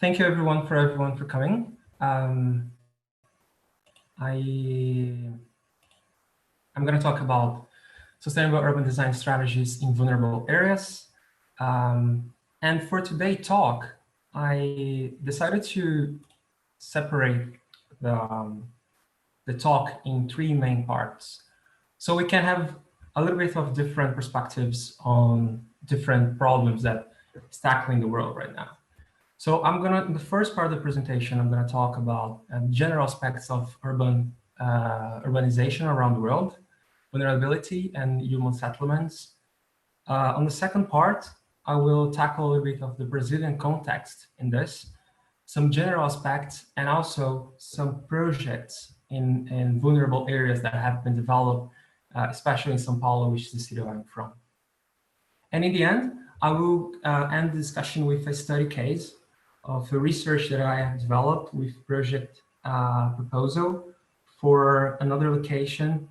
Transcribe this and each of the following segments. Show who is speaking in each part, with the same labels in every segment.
Speaker 1: Thank you everyone for coming. I'm going to talk about sustainable urban design strategies in vulnerable areas. And for today's talk, I decided to separate the talk in three main parts, so we can have a little bit of different perspectives on different problems that is tackling the world right now. So in the first part of the presentation, I'm gonna talk about general aspects of urbanization around the world, vulnerability and human settlements. On the second part, I will tackle a little bit of the Brazilian context in this, some general aspects, and also some projects in vulnerable areas that have been developed, especially in São Paulo, which is the city I'm from. And in the end, I will end the discussion with a study case of the research that I have developed with project proposal for another location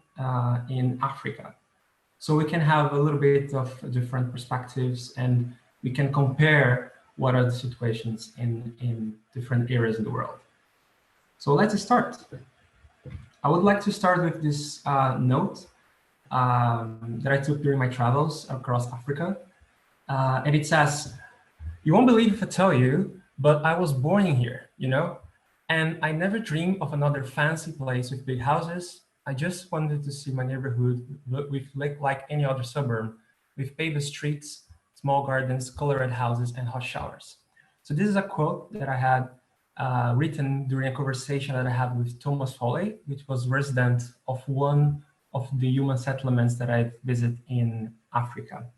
Speaker 1: in Africa. So we can have a little bit of different perspectives and we can compare what are the situations in different areas in the world. So let's start. I would like to start with this note that I took during my travels across Africa. And it says, "You won't believe if I tell you, but I was born in here, you know? And I never dreamed of another fancy place with big houses. I just wanted to see my neighborhood with like any other suburb, with paved streets, small gardens, colored houses, and hot showers." So this is a quote that I had written during a conversation that I had with Thomas Foley, which was resident of one of the human settlements that I visit in Africa.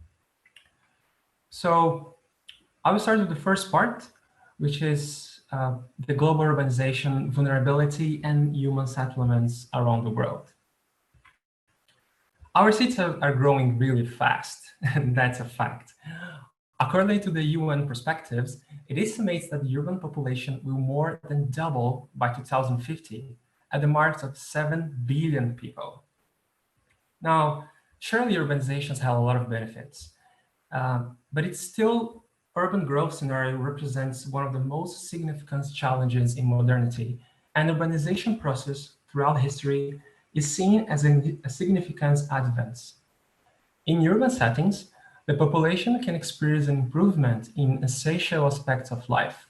Speaker 1: So I will start with the first part, which is the global urbanization, vulnerability, and human settlements around the world. Our cities are growing really fast, and that's a fact. According to the UN perspectives, it estimates that the urban population will more than double by 2050 at the mark of 7 billion people. Now, surely urbanizations have a lot of benefits, but it's still urban growth scenario represents one of the most significant challenges in modernity, and urbanization process throughout history is seen as a significant advance. In urban settings, the population can experience an improvement in essential aspects of life,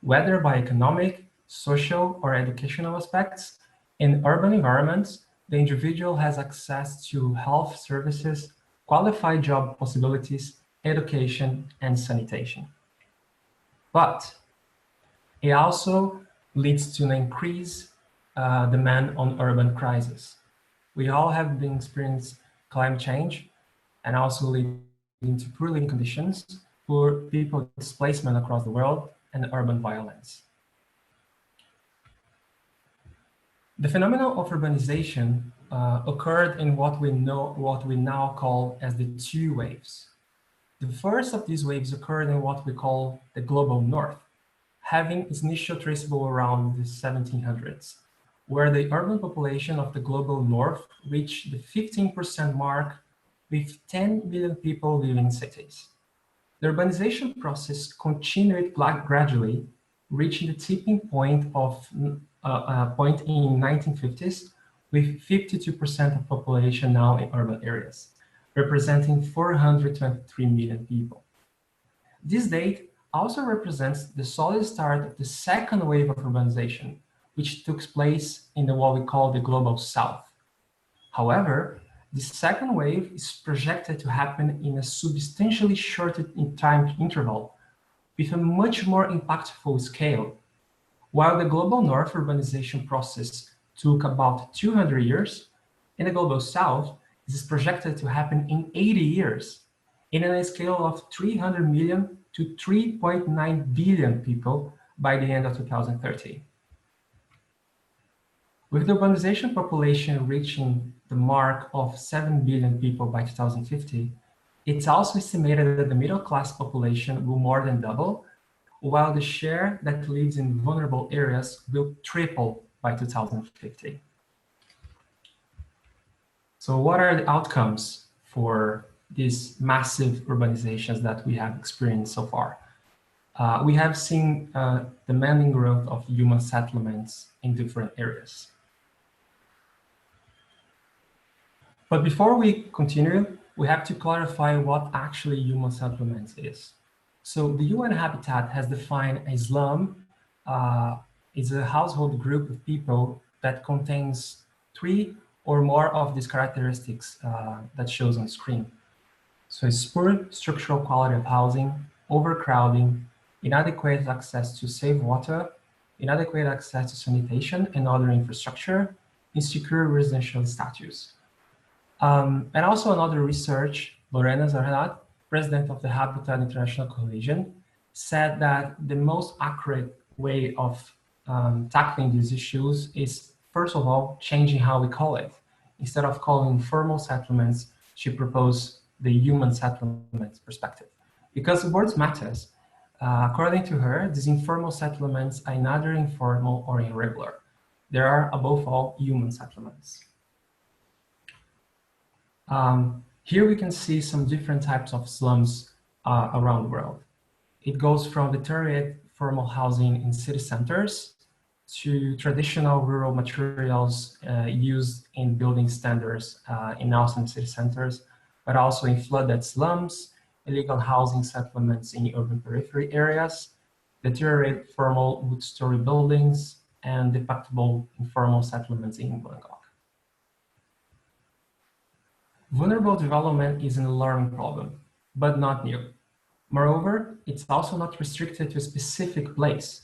Speaker 1: whether by economic, social, or educational aspects. In urban environments, the individual has access to health services, qualified job possibilities, education, and sanitation. But it also leads to an increased demand on urban crisis. We all have been experiencing climate change and also leading to poor living conditions, poor people displacement across the world, and urban violence. The phenomenon of urbanization occurred in what we now call as the two waves. The first of these waves occurred in what we call the global north, having its initial traceable around the 1700s, where the urban population of the global north reached the 15% mark with 10 million people living in cities. The urbanization process continued gradually, reaching the tipping point in 1950s, with 52% of population now in urban areas, representing 423 million people. This date also represents the solid start of the second wave of urbanization, which took place in what we call the global south. However, this second wave is projected to happen in a substantially shorter time interval with a much more impactful scale. While the global north urbanization process took about 200 years, in the global south, this is projected to happen in 80 years, in a scale of 300 million to 3.9 billion people by the end of 2030. With the urbanization population reaching the mark of 7 billion people by 2050, it's also estimated that the middle class population will more than double, while the share that lives in vulnerable areas will triple by 2050. So what are the outcomes for these massive urbanizations that we have experienced so far? we have seen demanding growth of human settlements in different areas. But before we continue, we have to clarify what actually human settlements is. So the UN Habitat has defined a slum is a household group of people that contains 3 or more of these characteristics that shows on screen. So it's poor structural quality of housing, overcrowding, inadequate access to safe water, inadequate access to sanitation and other infrastructure, insecure residential status. And also another research, Lorena Zarhat, president of the Habitat International Coalition, said that the most accurate way of tackling these issues is, first of all, changing how we call it. Instead of calling formal settlements, she proposed the human settlements perspective. Because words matters, according to her, these informal settlements are neither informal or irregular. They are, above all, human settlements. Here we can see some different types of slums around the world. It goes from deteriorated formal housing in city centers to traditional rural materials used in building standards in also city centers, but also in flooded slums, illegal housing settlements in urban periphery areas, deteriorated formal wood-story buildings, and deplorable informal settlements in Bangkok. Vulnerable development is an alarming problem, but not new. Moreover, it's also not restricted to a specific place.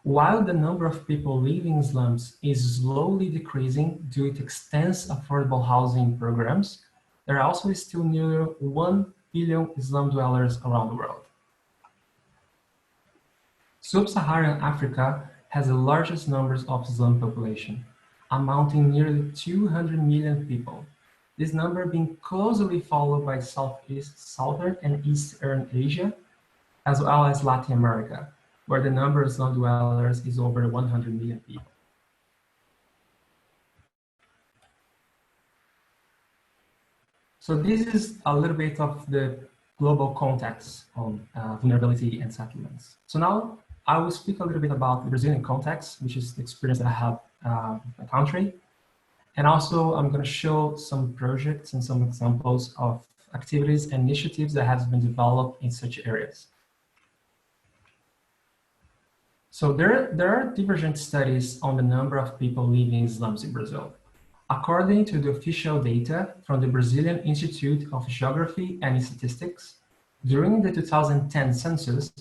Speaker 1: While the number of people living in slums is slowly decreasing due to extensive affordable housing programs, there are also still nearly 1 billion slum dwellers around the world. Sub-Saharan Africa has the largest numbers of slum population, amounting nearly 200 million people. This number being closely followed by Southern and Eastern Asia, as well as Latin America, where the number of slum dwellers is over 100 million people. So this is a little bit of the global context on vulnerability and settlements. So now I will speak a little bit about the Brazilian context, which is the experience that I have in my country. And also I'm going to show some projects and some examples of activities and initiatives that have been developed in such areas. So there are divergent studies on the number of people living in slums in Brazil. According to the official data from the Brazilian Institute of Geography and Statistics, during the 2010 census,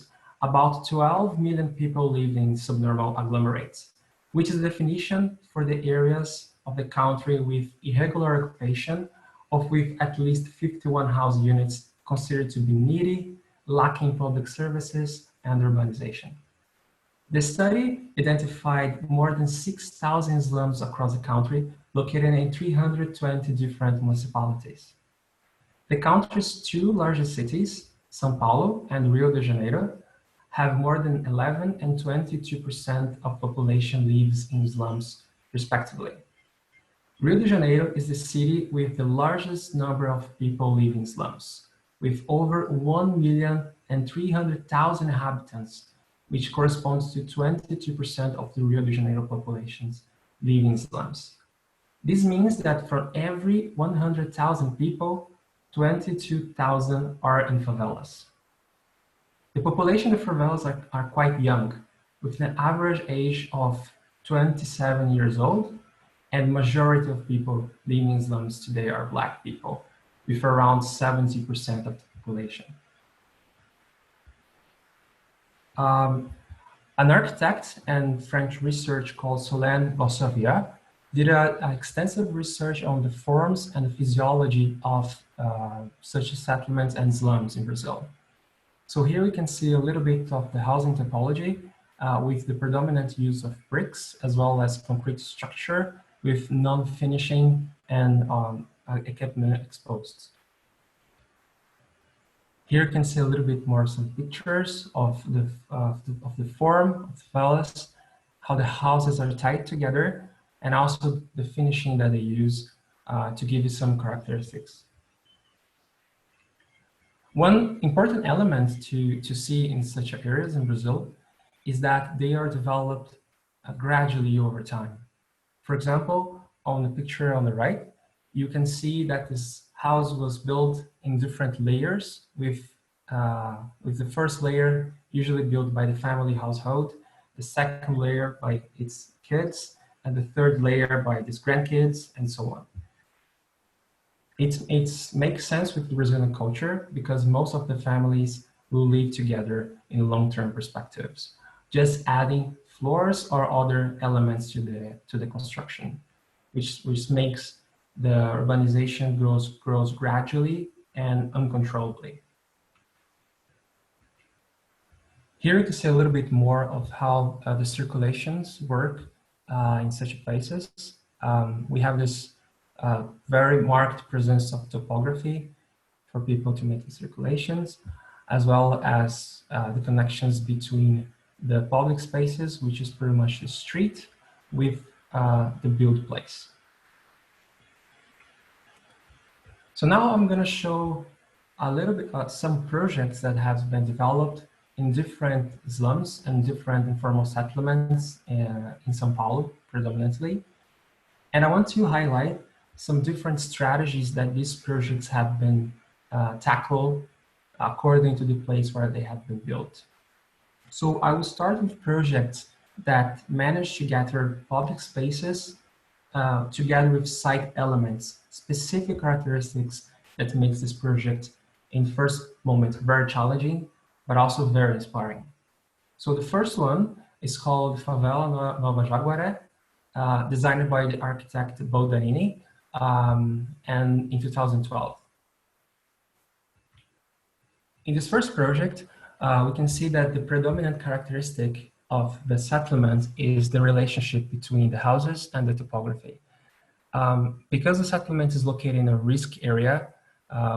Speaker 1: about 12 million people live in subnormal agglomerates, which is the definition for the areas of the country with irregular occupation of with at least 51 house units considered to be needy, lacking public services, and urbanization. The study identified more than 6,000 slums across the country, located in 320 different municipalities. The country's 2 largest cities, São Paulo and Rio de Janeiro, have more than 11% and 22% of population lives in slums, respectively. Rio de Janeiro is the city with the largest number of people living in slums, with over 1,300,000 inhabitants, which corresponds to 22% of the Rio de Janeiro populations living in slums. This means that for every 100,000 people, 22,000 are in favelas. The population of favelas are quite young, with an average age of 27 years old, and majority of people living in slums today are Black people, with around 70% of the population. An architect and French researcher called Solène Boissavia did extensive research on the forms and the physiology of such settlements and slums in Brazil. So here we can see a little bit of the housing typology with the predominant use of bricks as well as concrete structure with non-finishing and equipment exposed. Here you can see a little bit more some pictures of the form of the favelas, how the houses are tied together, and also the finishing that they use to give you some characteristics. One important element to see in such areas in Brazil is that they are developed gradually over time. For example, on the picture on the right, you can see that this house was built in different layers with the first layer usually built by the family household, the second layer by its kids, and the third layer by its grandkids, and so on. It makes sense with the Brazilian culture because most of the families will live together in long-term perspectives, just adding floors or other elements to the construction, which makes the urbanization grows gradually and uncontrollably. Here you can see a little bit more of how the circulations work in such places. We have this very marked presence of topography for people to make the circulations, as well as the connections between the public spaces, which is pretty much the street, with the build place. So now I'm going to show a little bit some projects that have been developed in different slums and different informal settlements in São Paulo, predominantly. And I want to highlight some different strategies that these projects have been tackled according to the place where they have been built. So I will start with projects that manage to gather public spaces together with site elements, specific characteristics that makes this project in first moment very challenging, but also very inspiring. So the first one is called Favela Jaguar, designed by the architect Baldarini, and in 2012. In this first project, we can see that the predominant characteristic of the settlement is the relationship between the houses and the topography. Because the settlement is located in a risk area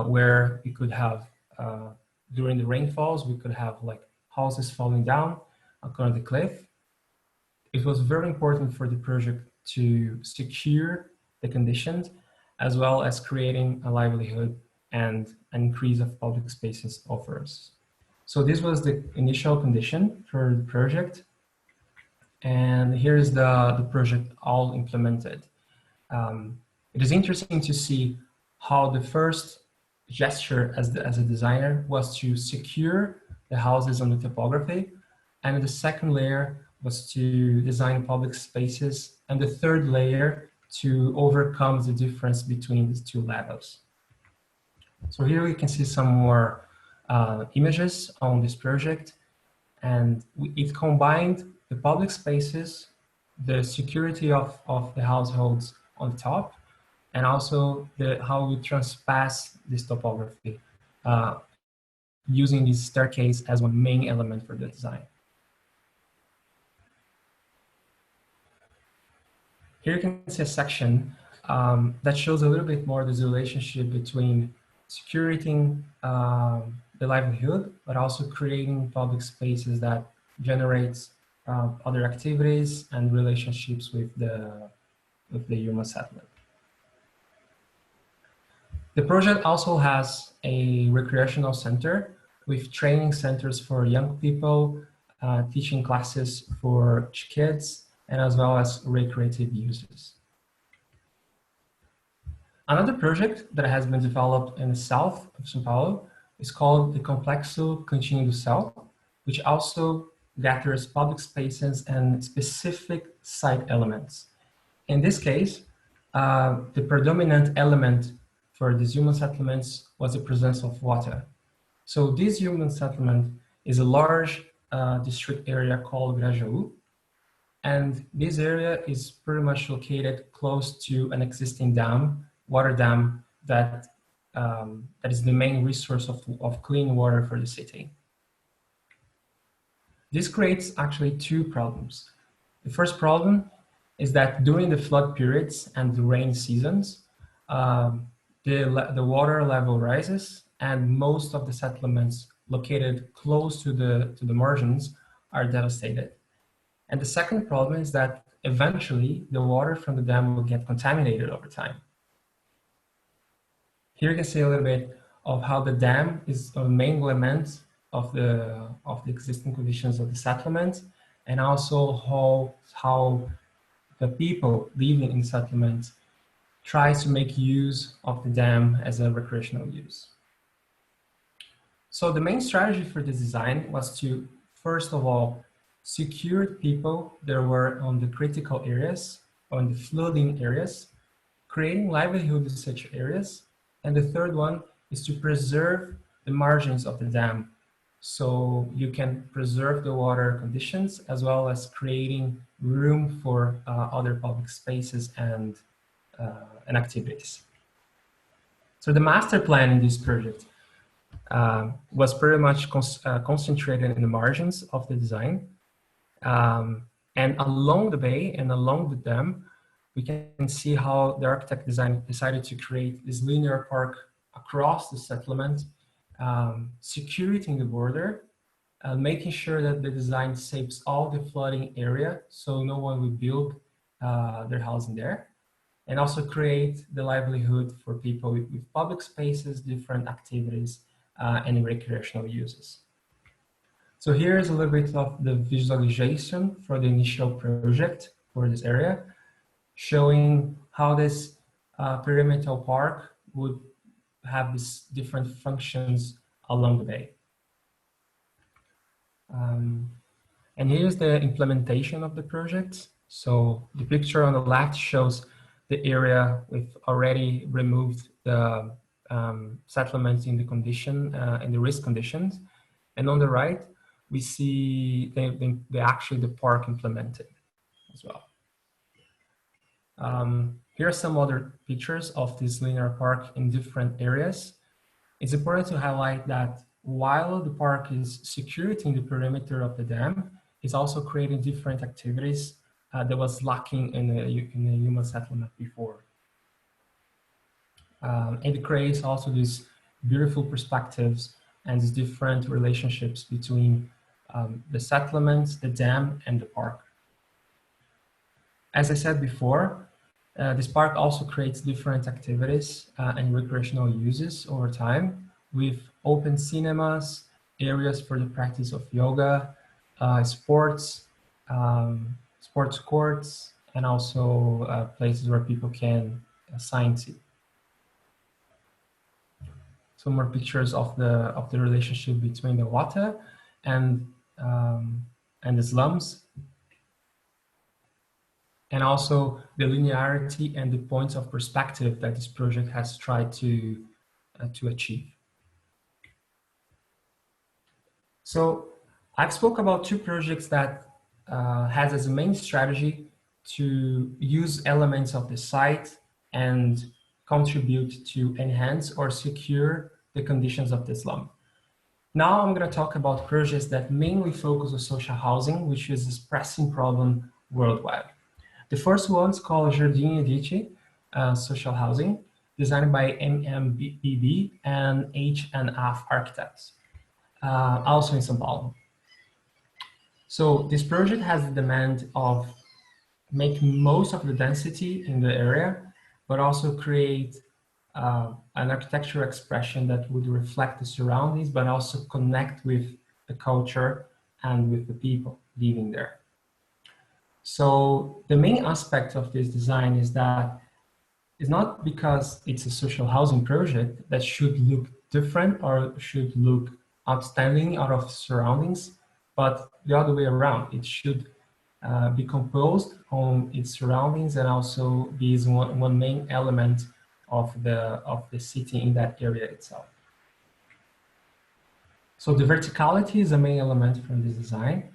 Speaker 1: where we could have, during the rainfalls, we could have like houses falling down on the cliff. It was very important for the project to secure the conditions, as well as creating a livelihood and an increase of public spaces offers. So this was the initial condition for the project. And here's the project all implemented. It is interesting to see how the first gesture as a designer was to secure the houses on the topography, and the second layer was to design public spaces, and the third layer to overcome the difference between these two levels. So here we can see some more images on this project, and it combined the public spaces, the security of the households on top, and also how we transpass this topography using this staircase as one main element for the design. Here you can see a section that shows a little bit more this relationship between securing the livelihood, but also creating public spaces that generates other activities and relationships with the human settlement. The project also has a recreational center with training centers for young people, teaching classes for kids, and as well as recreative uses. Another project that has been developed in the south of São Paulo is called the Complexo Cantinho do Céu, which also gathers public spaces and specific site elements. In this case, the predominant element for these human settlements was the presence of water. So this human settlement is a large district area called Grajaú, and this area is pretty much located close to an existing dam, water dam, that is the main resource of clean water for the city. This creates actually two problems. The first problem is that during the flood periods and the rain seasons, the water level rises, and most of the settlements located close to the margins are devastated. And the second problem is that eventually the water from the dam will get contaminated over time. Here you can see a little bit of how the dam is a main element of the existing conditions of the settlement, and also how the people living in settlements tries to make use of the dam as a recreational use. So the main strategy for this design was to, first of all, secure people that were on the critical areas, on the flooding areas, creating livelihood in such areas. And the third one is to preserve the margins of the dam, so you can preserve the water conditions as well as creating room for other public spaces and activities. So the master plan in this project was pretty much concentrated in the margins of the design. And along the bay and along the dam, we can see how the architect decided to create this linear park across the settlement, securing the border, making sure that the design saves all the flooding area so no one will build their housing there, and also create the livelihood for people with public spaces, different activities, and recreational uses. So here's a little bit of the visualization for the initial project for this area, showing how this perimeter park would have these different functions along the bay. And here's the implementation of the project. So the picture on the left shows the area with already removed the settlements in the condition, in the risk conditions. And on the right, we see actually the park implemented as well. Here are some other pictures of this linear park in different areas. It's important to highlight that while the park is securing the perimeter of the dam, it's also creating different activities that was lacking in the human settlement before. And it creates also these beautiful perspectives and these different relationships between the settlements, the dam, and the park. As I said before, this park also creates different activities and recreational uses over time, with open cinemas, areas for the practice of yoga, sports, sports courts, and also places where people can sightsee. Some more pictures of the relationship between the water and the slums, and also the linearity and the points of perspective that this project has tried to achieve. So I've spoke about two projects that has as a main strategy to use elements of the site and contribute to enhance or secure the conditions of the slum. Now I'm going to talk about projects that mainly focus on social housing, which is a pressing problem worldwide. The first one is called Jardim Edith, social housing, designed by MMBB and H&F architects, also in São Paulo. So this project has the demand of making most of the density in the area, but also create an architectural expression that would reflect the surroundings, but also connect with the culture and with the people living there. So the main aspect of this design is that it's not because it's a social housing project that should look different or should look outstanding out of surroundings, but the other way around. It should be composed on its surroundings and also be one main element of the city in that area itself. So the verticality is a main element from this design,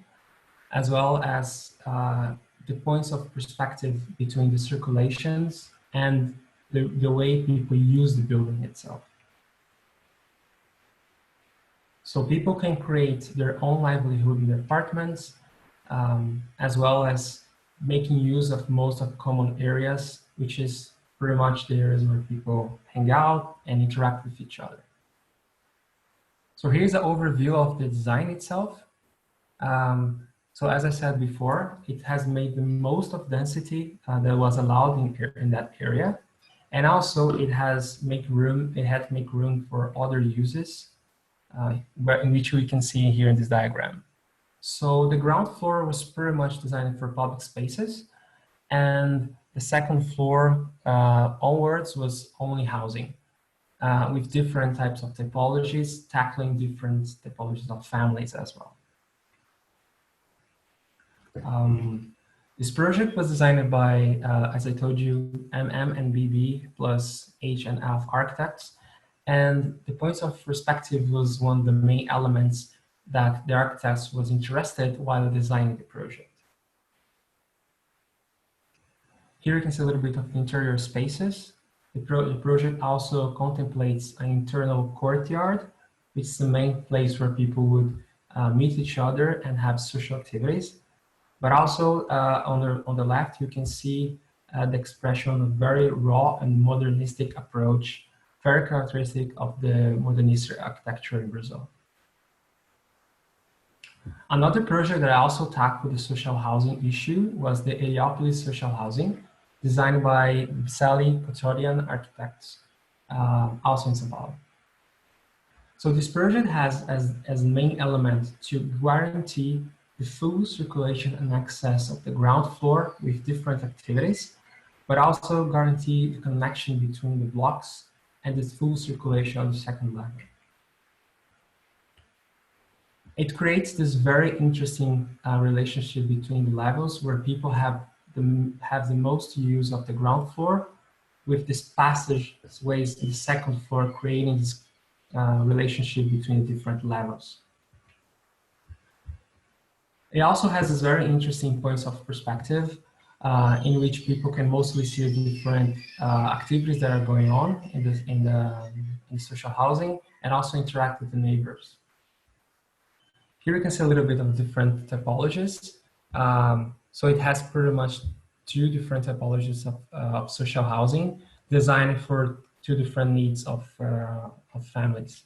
Speaker 1: as well as the points of perspective between the circulations and the way people use the building itself. So people can create their own livelihood in their apartments, as well as making use of most of common areas, which is pretty much the areas where people hang out and interact with each other. So here's an overview of the design itself. So as I said before, it has made the most of density that was allowed in that area. And also it had to make room for other uses, in which we can see here in this diagram. So the ground floor was pretty much designed for public spaces, and the second floor onwards was only housing, with different types of typologies, tackling different typologies of families as well. This project was designed by, as I told you, MM and BB plus H and F architects. And the points of perspective was one of the main elements that the architects was interested while designing the project. Here you can see a little bit of the interior spaces. The project also contemplates an internal courtyard, which is the main place where people would meet each other and have social activities. But also on the left, you can see the expression of a very raw and modernistic approach, very characteristic of the modernist architecture in Brazil. Another project that I also tackled the social housing issue was the Heliopolis social housing, designed by Putorian architects, also in São Paulo. So this project has as main element to guarantee the full circulation and access of the ground floor with different activities, but also guarantee the connection between the blocks and the full circulation of the second level. It creates this very interesting relationship between the levels where people have the most use of the ground floor, with this passageways in the second floor, creating this relationship between the different levels. It also has this very interesting points of perspective in which people can mostly see the different activities that are going on in the social housing, and also interact with the neighbors. Here you can see a little bit of different typologies. So it has pretty much two different typologies of social housing designed for two different needs of families.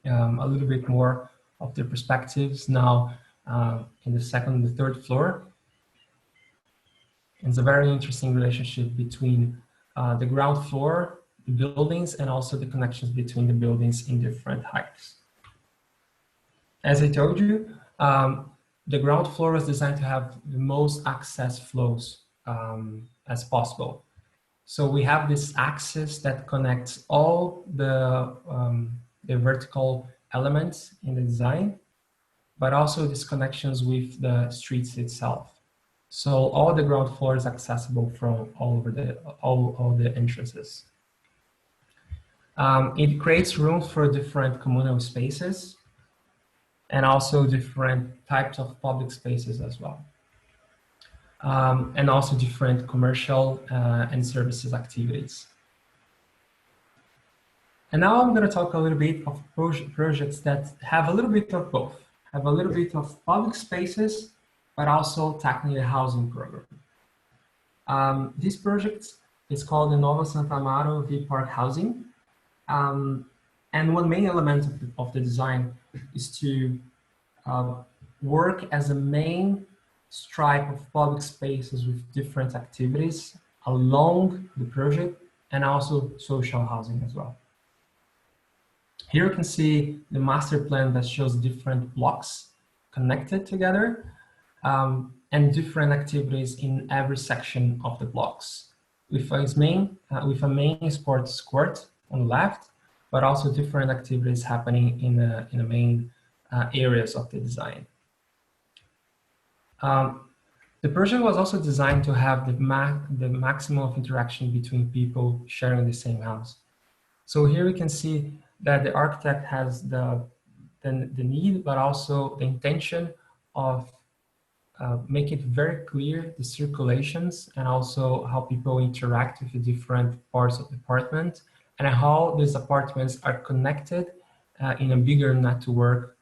Speaker 1: A little bit more of the perspectives now in the second and the third floor. It's a very interesting relationship between the ground floor, the buildings, and also the connections between the buildings in different heights. As I told you, the ground floor was designed to have the most access flows as possible. So we have this axis that connects all the vertical elements in the design, but also these connections with the streets itself. So all the ground floor is accessible from all the entrances. It creates room for different communal spaces and also different types of public spaces as well. And also different commercial and services activities. And now I'm going to talk a little bit of projects that have a little bit of both, have a little bit of public spaces, but also tackling the housing program. This project is called the Nova Santa Amaro V Park Housing. And one main element of the design is to work as a main stripe of public spaces with different activities along the project, and also social housing as well. Here you can see the master plan that shows different blocks connected together and different activities in every section of the blocks, with a main sports court on the left, but also different activities happening in the main areas of the design. The project was also designed to have the maximum of interaction between people sharing the same house. So here we can see that the architect has the need, but also the intention of make it very clear the circulations and also how people interact with the different parts of the apartment, and how these apartments are connected in a bigger network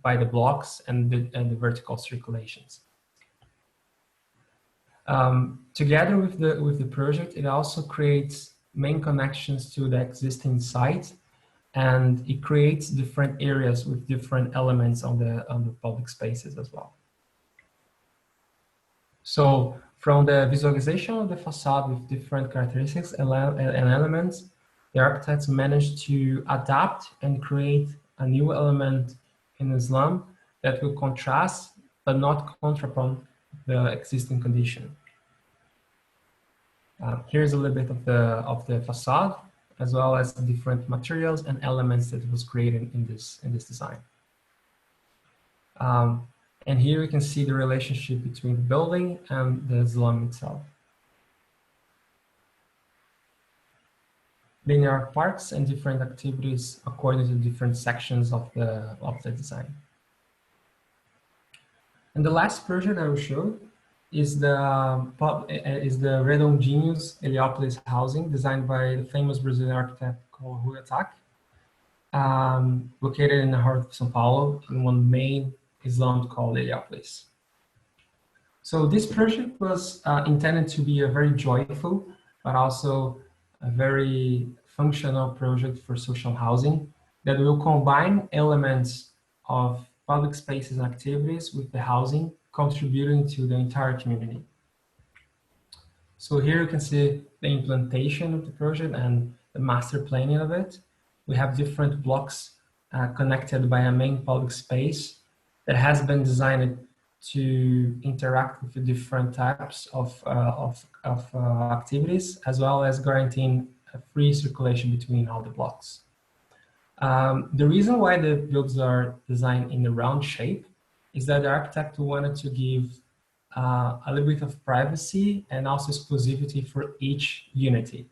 Speaker 1: by the blocks and the vertical circulations. Together with the project, it also creates main connections to the existing site, and it creates different areas with different elements on the public spaces as well. So From the visualization of the facade with different characteristics and elements, the architects managed to adapt and create a new element in the slum that will contrast but not contrapone the existing condition. Here's a little bit of the facade, as well as the different materials and elements that was created in this design. And here we can see the relationship between the building and the slum itself. Linear parks and different activities according to different sections of the design. And the last project I will show is the Redondinhos Heliópolis housing designed by the famous Brazilian architect called Huatak, located in the heart of São Paulo in one main slum called Heliópolis. So this project was intended to be a very joyful, but also a very functional project for social housing that will combine elements of public spaces and activities with the housing, contributing to the entire community. So here you can see the implementation of the project and the master planning of it. We have different blocks connected by a main public space that has been designed to interact with the different types of activities, as well as guaranteeing a free circulation between all the blocks. The reason why the buildings are designed in a round shape is that the architect wanted to give a little bit of privacy and also exclusivity for each unity,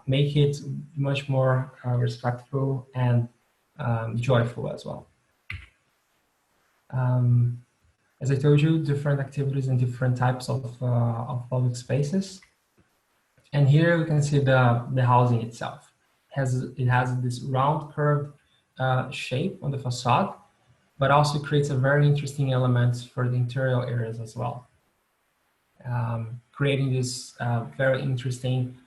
Speaker 1: make it much more respectful and joyful as well. As I told you, different activities and different types of public spaces. And here we can see the housing itself. It has this round curved shape on the facade, but also creates a very interesting element for the interior areas as well. Creating this very interesting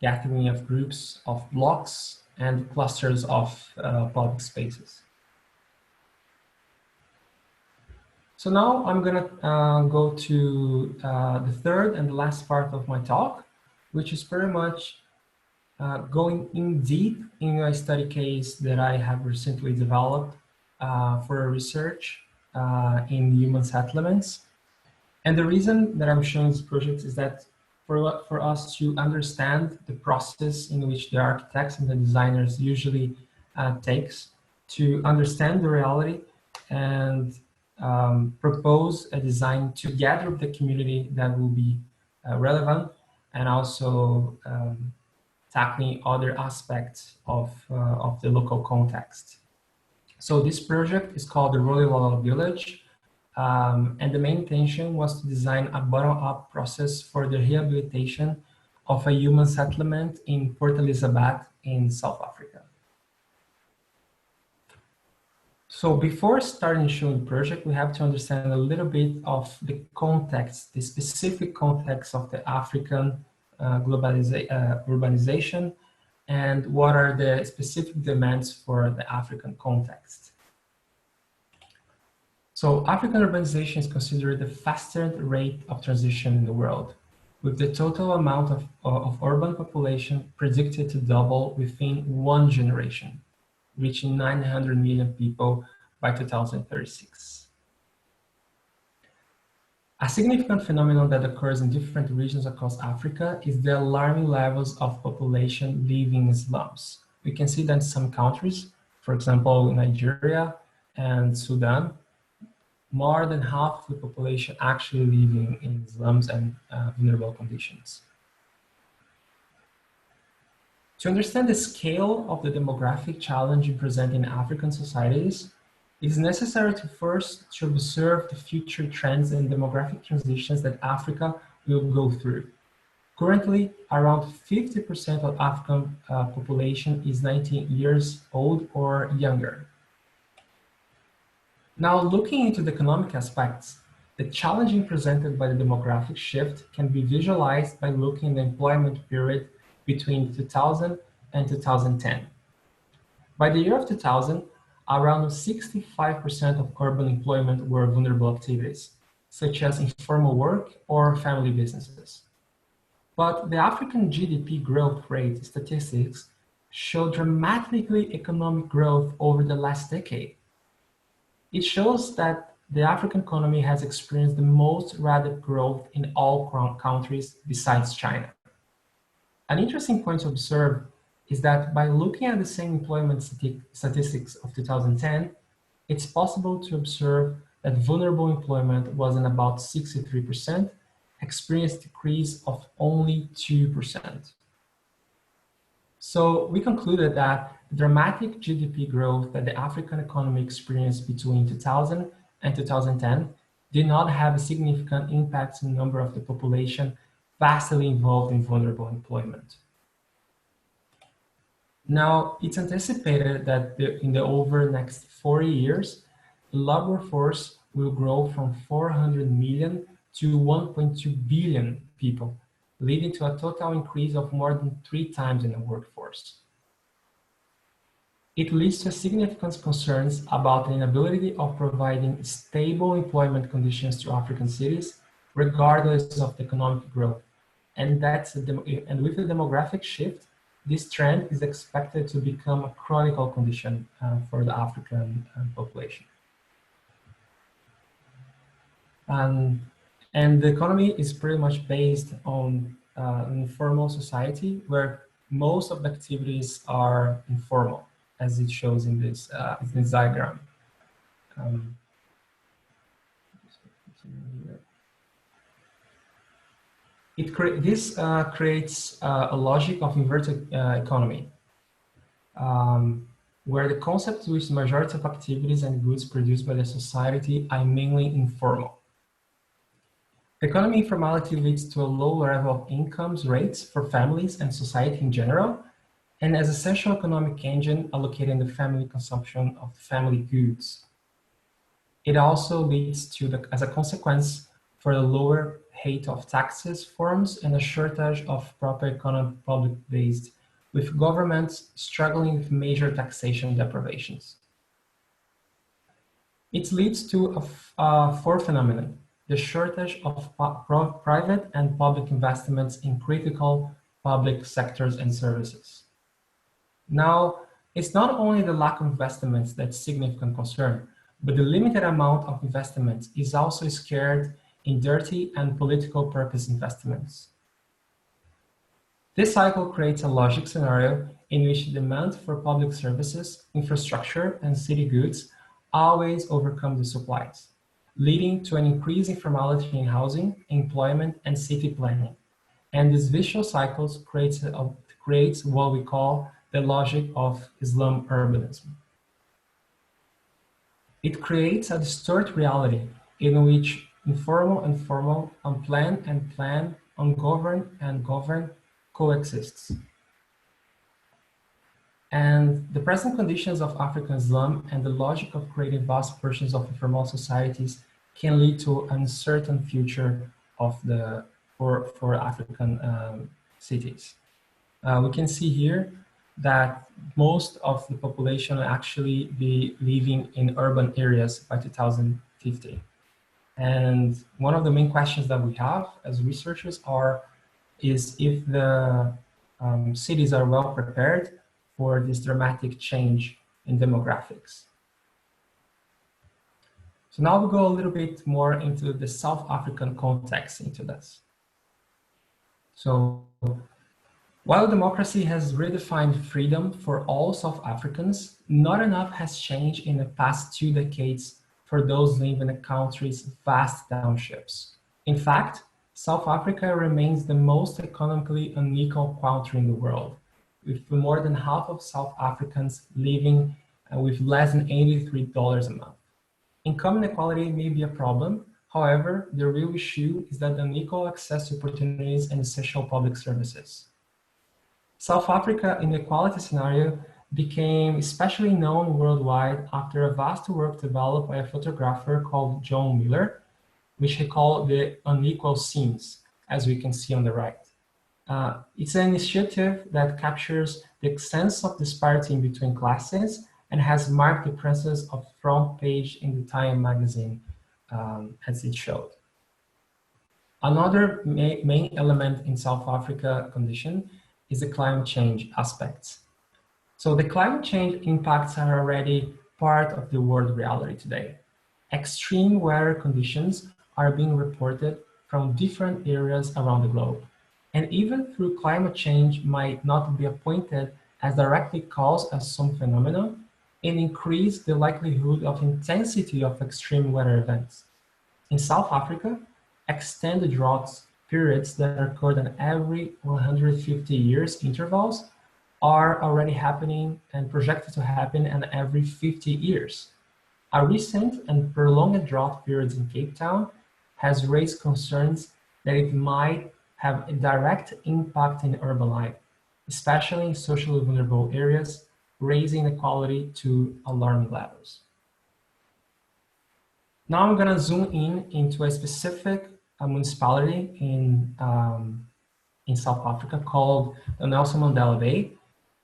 Speaker 1: gathering of groups of blocks and clusters of public spaces. So now I'm gonna go to the third and the last part of my talk, which is pretty much going in deep in a study case that I have recently developed for research in human settlements. And the reason that I'm showing this project is that for us to understand the process in which the architects and the designers usually takes to understand the reality and propose a design together with the community that will be relevant, and also tackling other aspects of the local context. So this project is called the Rolilala Village, and the main intention was to design a bottom-up process for the rehabilitation of a human settlement in Port Elizabeth in South Africa. So before starting showing the project, we have to understand a little bit of the context, the specific context of the African urbanization, and what are the specific demands for the African context. So African urbanization is considered the fastest rate of transition in the world, with the total amount of urban population predicted to double within one generation, reaching 900 million people by 2036. A significant phenomenon that occurs in different regions across Africa is the alarming levels of population living in slums. We can see that in some countries, for example, Nigeria and Sudan, more than half of the population actually living in slums and vulnerable conditions. To understand the scale of the demographic challenge present in African societies, it is necessary to first observe the future trends and demographic transitions that Africa will go through. Currently, around 50% of African population is 19 years old or younger. Now, looking into the economic aspects, the challenge presented by the demographic shift can be visualized by looking at the employment period between 2000 and 2010. By the year of 2000, around 65% of urban employment were vulnerable activities, such as informal work or family businesses. But the African GDP growth rate statistics show dramatically economic growth over the last decade. It shows that the African economy has experienced the most rapid growth in all countries besides China. An interesting point to observe is that by looking at the same employment statistics of 2010, it's possible to observe that vulnerable employment was in about 63%, experienced a decrease of only 2%. So we concluded that the dramatic GDP growth that the African economy experienced between 2000 and 2010 did not have a significant impact on the number of the population vastly involved in vulnerable employment. Now, it's anticipated that in the over next 40 years, the labor force will grow from 400 million to 1.2 billion people, leading to a total increase of more than 3 times in the workforce. It leads to significant concerns about the inability of providing stable employment conditions to African cities, regardless of the economic growth. And with the demographic shift, this trend is expected to become a chronic condition for the African population. And the economy is pretty much based on an informal society where most of the activities are informal, as it shows in this diagram. This creates a logic of inverted economy, where the concept to which the majority of activities and goods produced by the society are mainly informal. Economic informality leads to a low level of incomes rates for families and society in general, and as essential economic engine allocating the family consumption of family goods. It also leads to, as a consequence, for a lower rate of taxes forms and a shortage of proper economic public based, with governments struggling with major taxation deprivations. It leads to a fourth phenomenon, the shortage of private and public investments in critical public sectors and services. Now, it's not only the lack of investments that's significant concern, but the limited amount of investment is also scarred in dirty and political purpose investments. This cycle creates a logic scenario in which demand for public services, infrastructure, and city goods always overcome the supplies, leading to an increase in informality in housing, employment, and city planning. And this vicious cycle creates what we call the logic of slum urbanism. It creates a distorted reality in which informal and formal, unplanned and planned, ungoverned and governed coexists. And the present conditions of African slum and the logic of creating vast portions of informal societies can lead to an uncertain future of for African cities. We can see here that most of the population will actually be living in urban areas by 2050. And one of the main questions that we have as researchers is if the cities are well prepared for this dramatic change in demographics. So now we'll go a little bit more into the South African context into this. So while democracy has redefined freedom for all South Africans, not enough has changed in the past 2 decades for those living in the country's vast townships. In fact, South Africa remains the most economically unequal country in the world, with more than half of South Africans living with less than $83 a month. Income inequality may be a problem. However, the real issue is that unequal access to opportunities and essential public services. South Africa inequality scenario became especially known worldwide after a vast work developed by a photographer called John Miller, which he called the Unequal Scenes, as we can see on the right. It's an initiative that captures the extent of disparity between classes and has marked the presence of front page in the Time magazine, as it showed. Another main element in South Africa condition is the climate change aspects. So the climate change impacts are already part of the world reality today. Extreme weather conditions are being reported from different areas around the globe. And even though climate change might not be appointed as directly cause of some phenomena, it increases the likelihood of intensity of extreme weather events. In South Africa, extended droughts periods that occurred in every 150 years intervals are already happening and projected to happen in every 50 years. A recent and prolonged drought periods in Cape Town has raised concerns that it might have a direct impact in urban life, especially in socially vulnerable areas, raising inequality to alarming levels. Now I'm gonna zoom into a specific municipality in South Africa called the Nelson Mandela Bay,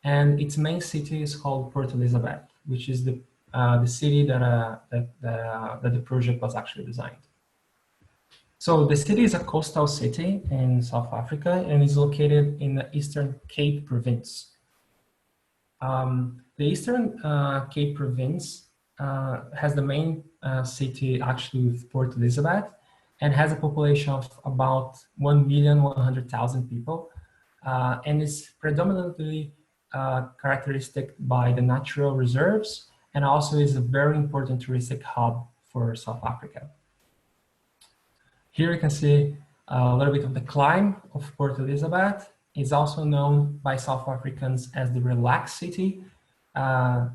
Speaker 1: and its main city is called Port Elizabeth, which is the city that the project was actually designed. So the city is a coastal city in South Africa and is located in the Eastern Cape Province. The Eastern Cape Province has the main city actually with Port Elizabeth and has a population of about 1,100,000 people and is predominantly characteristic by the natural reserves and also is a very important touristic hub for South Africa. Here you can see a little bit of the climb of Port Elizabeth. It's also known by South Africans as the relaxed city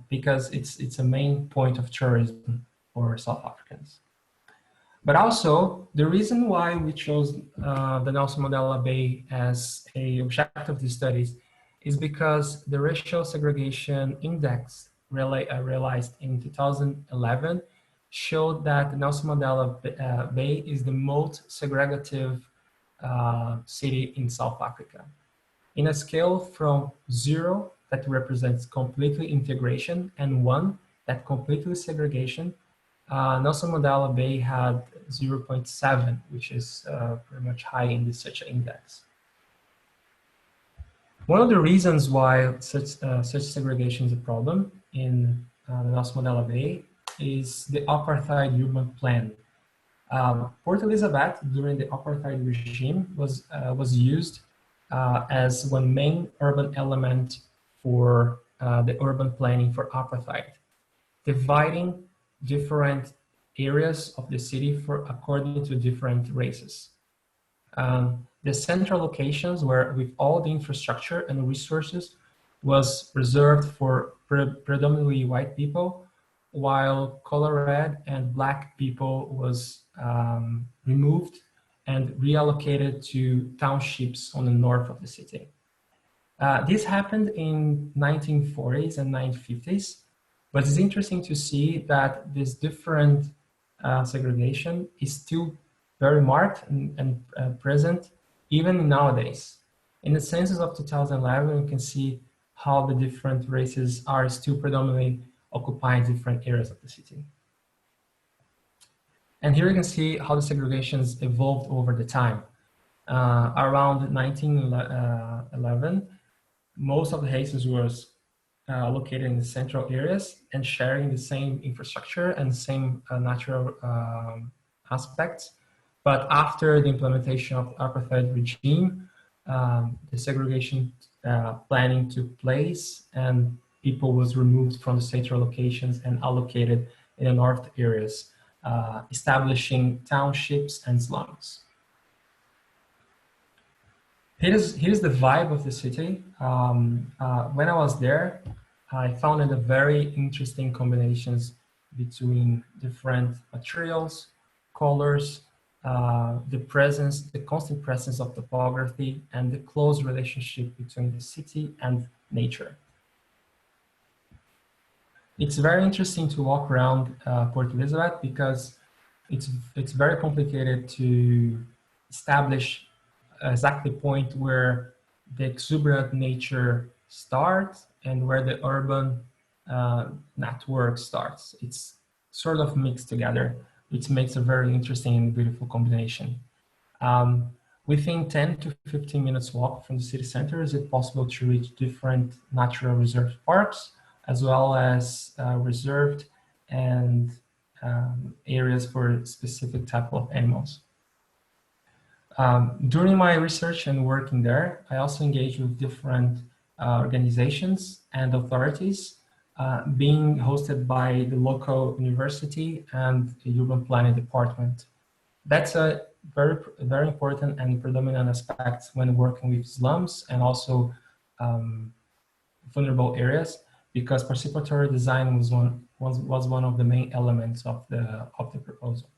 Speaker 1: because it's a main point of tourism for South Africans. But also, the reason why we chose the Nelson Mandela Bay as an objective of these studies is because the racial segregation index realized in 2011 showed that the Nelson Mandela Bay is the most segregative city in South Africa. In a scale from 0, that represents completely integration, and 1, that completely segregation, Nelson Mandela Bay had 0.7, which is pretty much high in such an index. One of the reasons why such segregation is a problem in the Nelson Mandela Bay is the apartheid urban plan. Port Elizabeth during the apartheid regime was used as one main urban element for the urban planning for apartheid, dividing different areas of the city according to different races. The central locations where with all the infrastructure and resources was reserved for predominantly white people, while colored and black people was removed and reallocated to townships on the north of the city. This happened in 1940s and 1950s, but it's interesting to see that this different segregation is still very marked and present even nowadays. In the census of 2011, you can see how the different races are still predominantly occupying different areas of the city. And here you can see how the segregations evolved over the time. Around 1911, most of the houses was located in the central areas and sharing the same infrastructure and the same natural aspects. But after the implementation of the apartheid regime, the segregation planning took place and people was removed from the central locations and allocated in the north areas, establishing townships and slums. Here's the vibe of the city. When I was there, I found it a very interesting combinations between different materials, colors, the constant presence of topography, and the close relationship between the city and nature. It's very interesting to walk around Port Elizabeth because it's very complicated to establish exactly the point where the exuberant nature starts and where the urban network starts. It's sort of mixed together, which makes a very interesting and beautiful combination. Within 10 to 15 minutes walk from the city center, is it possible to reach different natural reserve parks, as well as reserved and areas for specific type of animals. During my research and working there, I also engaged with different organizations and authorities being hosted by the local university and the urban planning department. That's a very important and predominant aspect when working with slums and also vulnerable areas, because participatory design was one of the main elements of the proposal.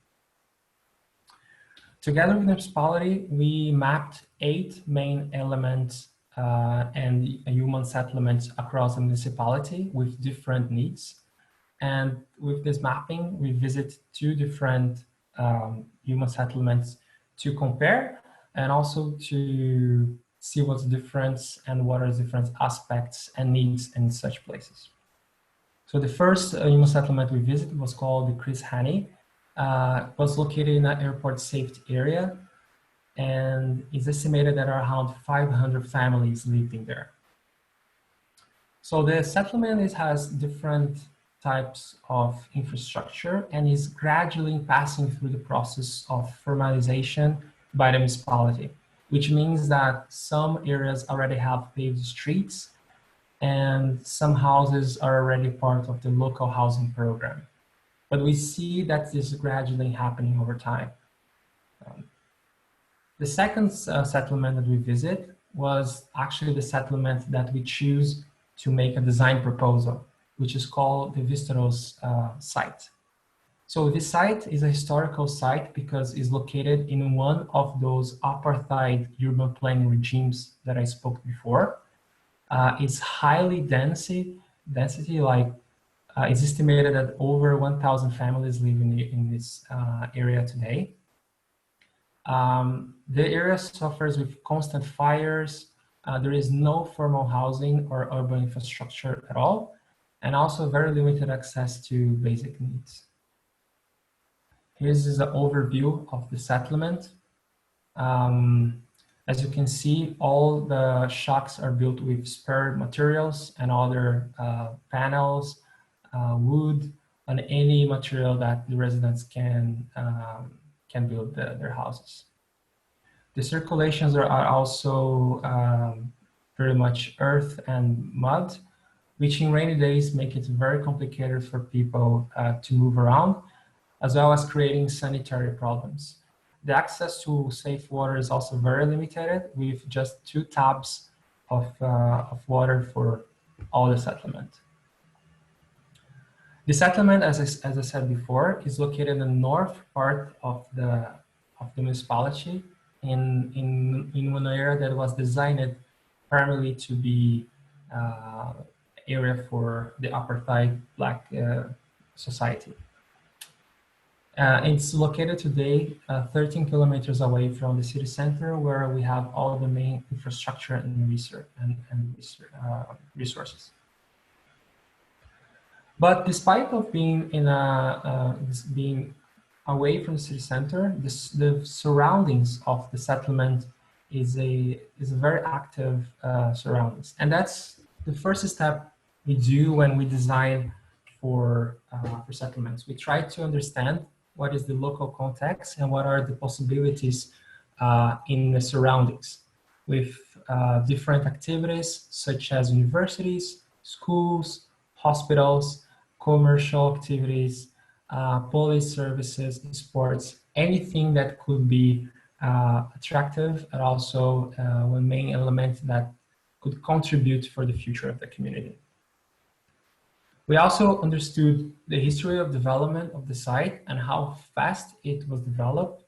Speaker 1: Together with the municipality, we mapped 8 main elements and human settlements across the municipality with different needs. And with this mapping, we visit 2 different human settlements to compare and also to see what's the difference and what are the different aspects and needs in such places. So the first human settlement we visited was called the Chris Haney. Was located in an airport safety area, and it's estimated that around 500 families living there. So the settlement has different types of infrastructure and is gradually passing through the process of formalization by the municipality, which means that some areas already have paved streets and some houses are already part of the local housing program. But we see that this is gradually happening over time. The second settlement that we visit was actually the settlement that we choose to make a design proposal, which is called the Visteros site. So this site is a historical site because it's located in one of those apartheid urban planning regimes that I spoke before. It's highly density like it's estimated that over 1,000 families live in this area today. The area suffers with constant fires. There is no formal housing or urban infrastructure at all, and also very limited access to basic needs. Here's an overview of the settlement. As you can see, all the shacks are built with spare materials and other panels, wood, and any material that the residents can build their houses. The circulations are also very much earth and mud, which in rainy days make it very complicated for people to move around, as well as creating sanitary problems. The access to safe water is also very limited, with just 2 taps of water for all the settlement. The settlement, as I said before, is located in the north part of the municipality in one area that was designed primarily to be area for the apartheid Black society. It's located today 13 kilometers away from the city center, where we have all the main infrastructure and resources. But despite of being being away from the city center, the surroundings of the settlement is a very active surroundings, and that's the first step we do when we design for settlements. We try to understand what is the local context and what are the possibilities in the surroundings, with different activities such as universities, schools, hospitals, commercial activities, police services, sports, anything that could be attractive, and also one main element that could contribute for the future of the community. We also understood the history of development of the site and how fast it was developed,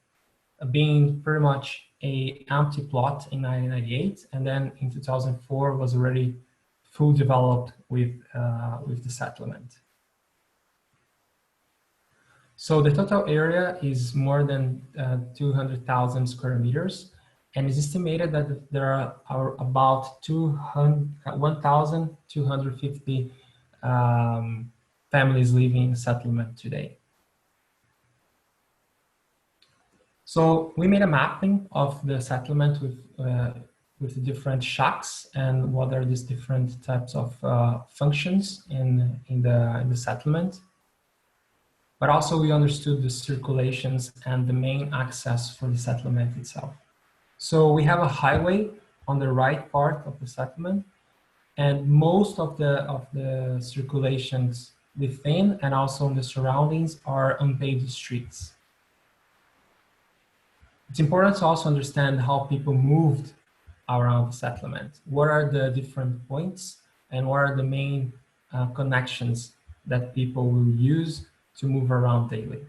Speaker 1: being pretty much an empty plot in 1998, and then in 2004 was already full developed with the settlement. So the total area is more than 200,000 square meters, and it's estimated that there are about 1,250 families living in settlement today. So we made a mapping of the settlement with the different shacks and what are these different types of functions in the settlement. But also we understood the circulations and the main access for the settlement itself. So we have a highway on the right part of the settlement, and most of the circulations within and also in the surroundings are unpaved streets. It's important to also understand how people moved around the settlement. What are the different points and what are the main connections that people will use to move around daily.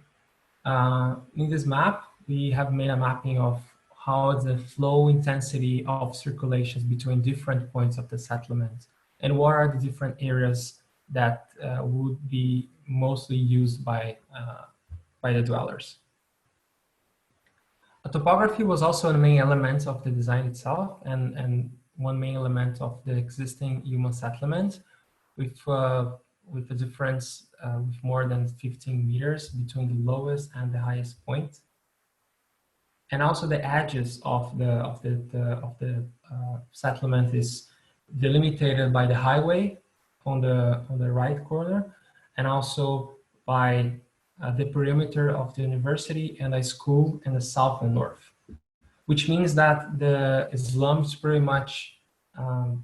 Speaker 1: In this map, we have made a mapping of how the flow intensity of circulations between different points of the settlement and what are the different areas that would be mostly used by the dwellers. A topography was also a main element of the design itself and one main element of the existing human settlement with a difference with more than 15 meters between the lowest and the highest point. And also the edges of the settlement is delimited by the highway on the right corner, and also by the perimeter of the university and a school in the south and north, which means that the slum is pretty much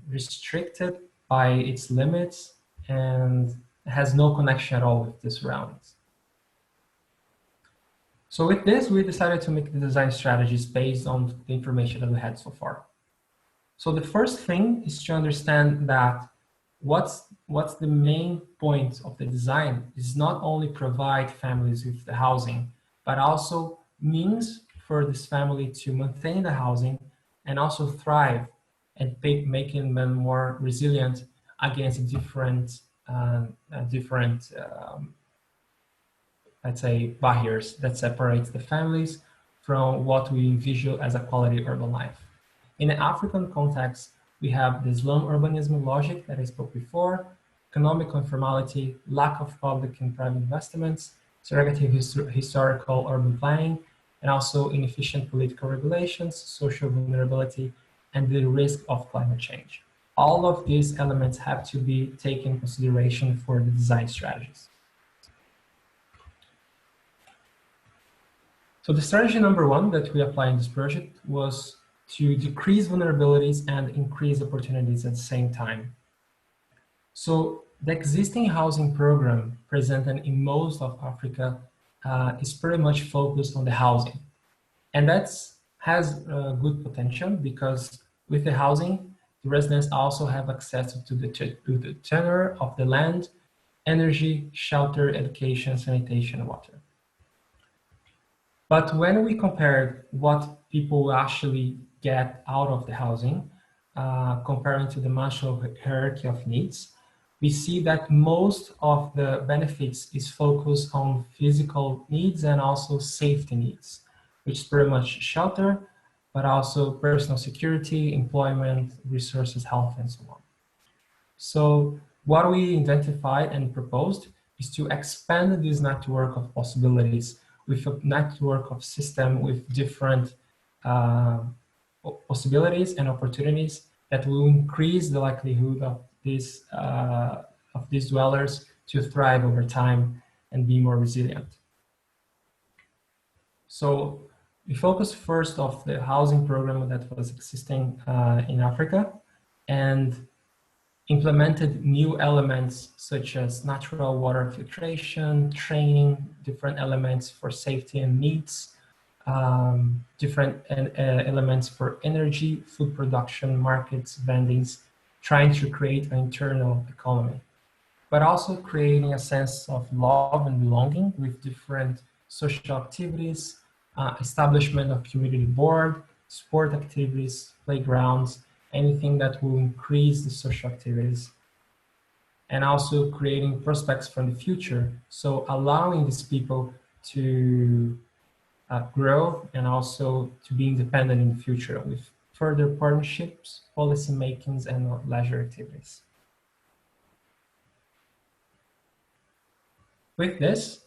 Speaker 1: restricted by its limits and has no connection at all with the surroundings. So with this, we decided to make the design strategies based on the information that we had so far. So the first thing is to understand that what's the main point of the design is not only provide families with the housing, but also means for this family to maintain the housing and also thrive and making them more resilient against different let's say barriers that separate the families from what we envision as a quality urban life. In the African context, we have the slum urbanism logic that I spoke before, economic informality, lack of public and private investments, surrogative historical urban planning, and also inefficient political regulations, social vulnerability, and the risk of climate change. All of these elements have to be taken into consideration for the design strategies. So the strategy number one that we applied in this project was to decrease vulnerabilities and increase opportunities at the same time. So the existing housing program presented in most of Africa is pretty much focused on the housing. And that has good potential because with the housing, the residents also have access to the tenure of the land, energy, shelter, education, sanitation, and water. But when we compared what people actually get out of the housing, comparing to the Maslow hierarchy of needs, we see that most of the benefits is focused on physical needs and also safety needs, which is pretty much shelter, but also personal security, employment, resources, health, and so on. So what we identified and proposed is to expand this network of possibilities with a network of system with different possibilities and opportunities that will increase the likelihood of these dwellers to thrive over time and be more resilient. So we focused first of the housing program that was existing in Africa and implemented new elements such as natural water filtration, training, different elements for safety and needs, different elements for energy, food production, markets, vendings, trying to create an internal economy, but also creating a sense of love and belonging with different social activities, establishment of community board, sport activities, playgrounds, anything that will increase the social activities, and also creating prospects for the future. So allowing these people to grow and also to be independent in the future with further partnerships, policy makings, and leisure activities. With this,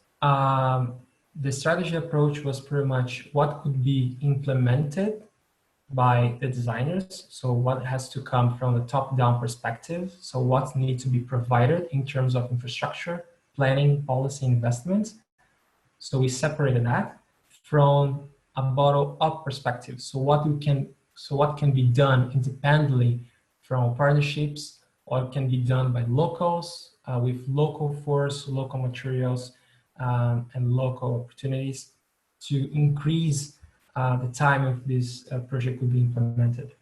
Speaker 1: the strategy approach was pretty much what could be implemented by the designers. So what has to come from the top-down perspective. So what needs to be provided in terms of infrastructure, planning, policy, investments. So we separated that from a bottom-up perspective. So what can be done independently from partnerships, what can be done by locals with local force, local materials, and local opportunities to increase the time of this project will be implemented.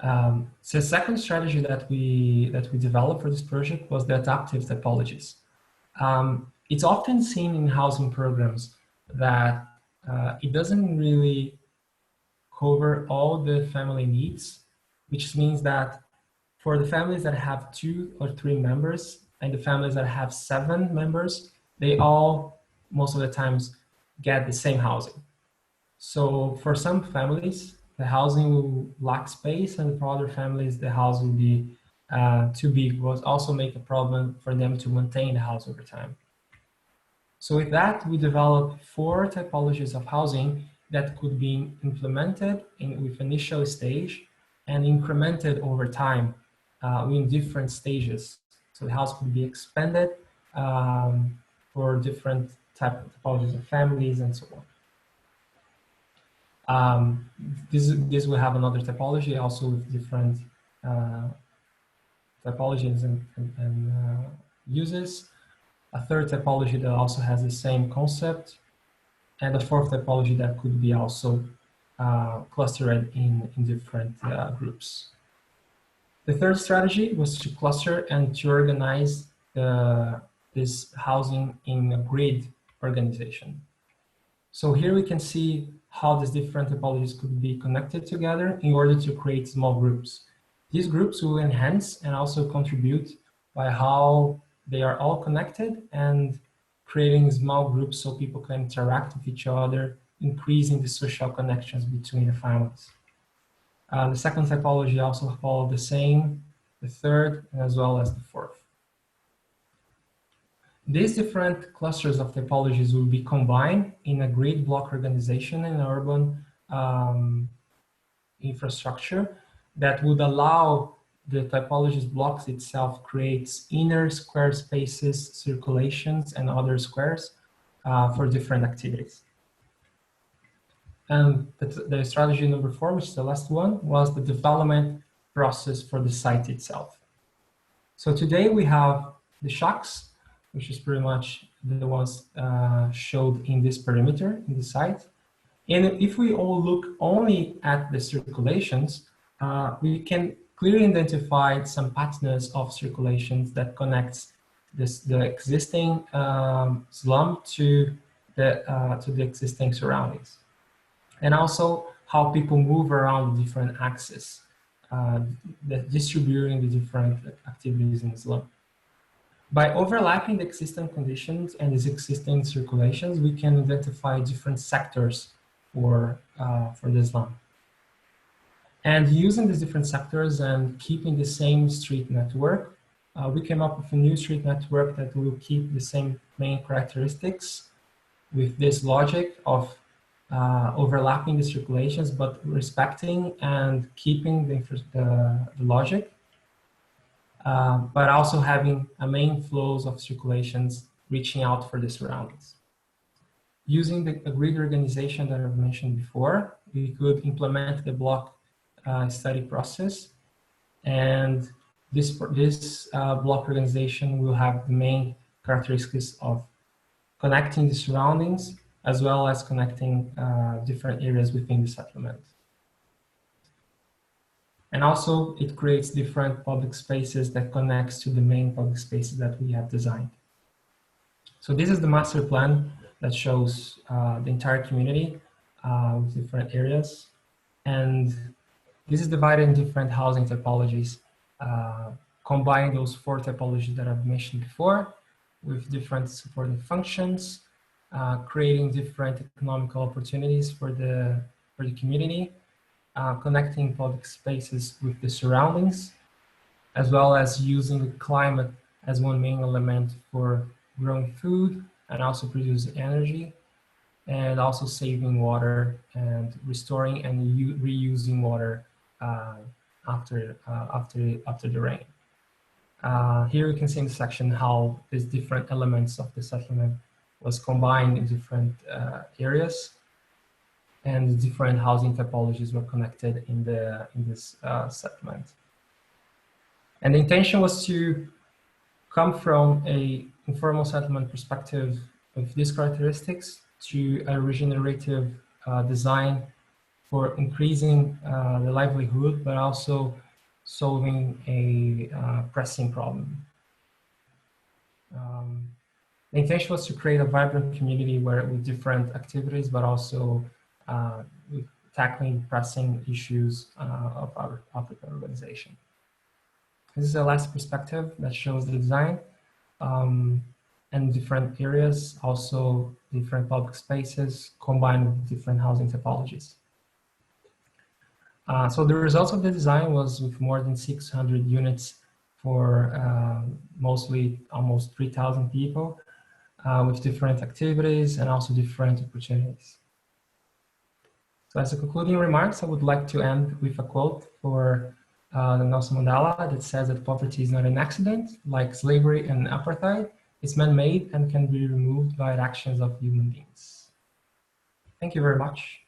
Speaker 1: So the second strategy that we developed for this project was the adaptive typologies. It's often seen in housing programs that it doesn't really cover all the family needs, which means that for the families that have 2 or 3 members and the families that have 7 members, they all, most of the times, get the same housing. So for some families, the housing will lack space, and for other families, the house will be too big, will also make a problem for them to maintain the house over time. So with that, we developed 4 typologies of housing that could be implemented with initial stage and incremented over time in different stages. So the house could be expanded for different typologies of families and so on. This will have another typology also with different typologies and uses. A third typology that also has the same concept, and a fourth typology that could be also clustered in different groups. The third strategy was to cluster and to organize this housing in a grid organization. So here we can see how these different typologies could be connected together in order to create small groups. These groups will enhance and also contribute by how they are all connected and creating small groups so people can interact with each other, increasing the social connections between the families. The second typology also followed the same, the third, as well as the fourth. These different clusters of typologies will be combined in a grid block organization in urban infrastructure that would allow the typologies blocks itself creates inner square spaces, circulations, and other squares for different activities. And the strategy number 4, which is the last one, was the development process for the site itself. So today we have the shacks, which is pretty much the ones showed in this perimeter in the site. And if we all look only at the circulations, we can clearly identify some patterns of circulations that connects the existing slum to the existing surroundings. And also how people move around the different axes, distributing the different activities in the slum. By overlapping the existing conditions and these existing circulations, we can identify different sectors for the slum. And using these different sectors and keeping the same street network, we came up with a new street network that will keep the same main characteristics with this logic of overlapping the circulations, but respecting and keeping the logic, but also having a main flows of circulations reaching out for the surroundings. Using the grid organization that I've mentioned before, we could implement the block study process, and this block organization will have the main characteristics of connecting the surroundings as well as connecting different areas within the settlement. And also it creates different public spaces that connects to the main public spaces that we have designed. So this is the master plan that shows the entire community with different areas. And this is divided in different housing typologies, combining those 4 typologies that I've mentioned before with different supporting functions, creating different economical opportunities for the community, connecting public spaces with the surroundings, as well as using the climate as one main element for growing food, and also produce energy, and also saving water and restoring and reusing water after the rain. Here you can see in the section how these different elements of the settlement was combined in different areas, and different housing typologies were connected in this settlement. And the intention was to come from a informal settlement perspective with these characteristics to a regenerative design for increasing the livelihood, but also solving a pressing problem. The intention was to create a vibrant community with different activities, but also with tackling pressing issues of our urbanization. This is the last perspective that shows the design and different areas, also different public spaces combined with different housing typologies. So the result of the design was with more than 600 units for mostly almost 3,000 people with different activities and also different opportunities. So as a concluding remarks, I would like to end with a quote for Nelson Mandela that says that poverty is not an accident, like slavery and apartheid. It's man-made and can be removed by the actions of human beings. Thank you very much.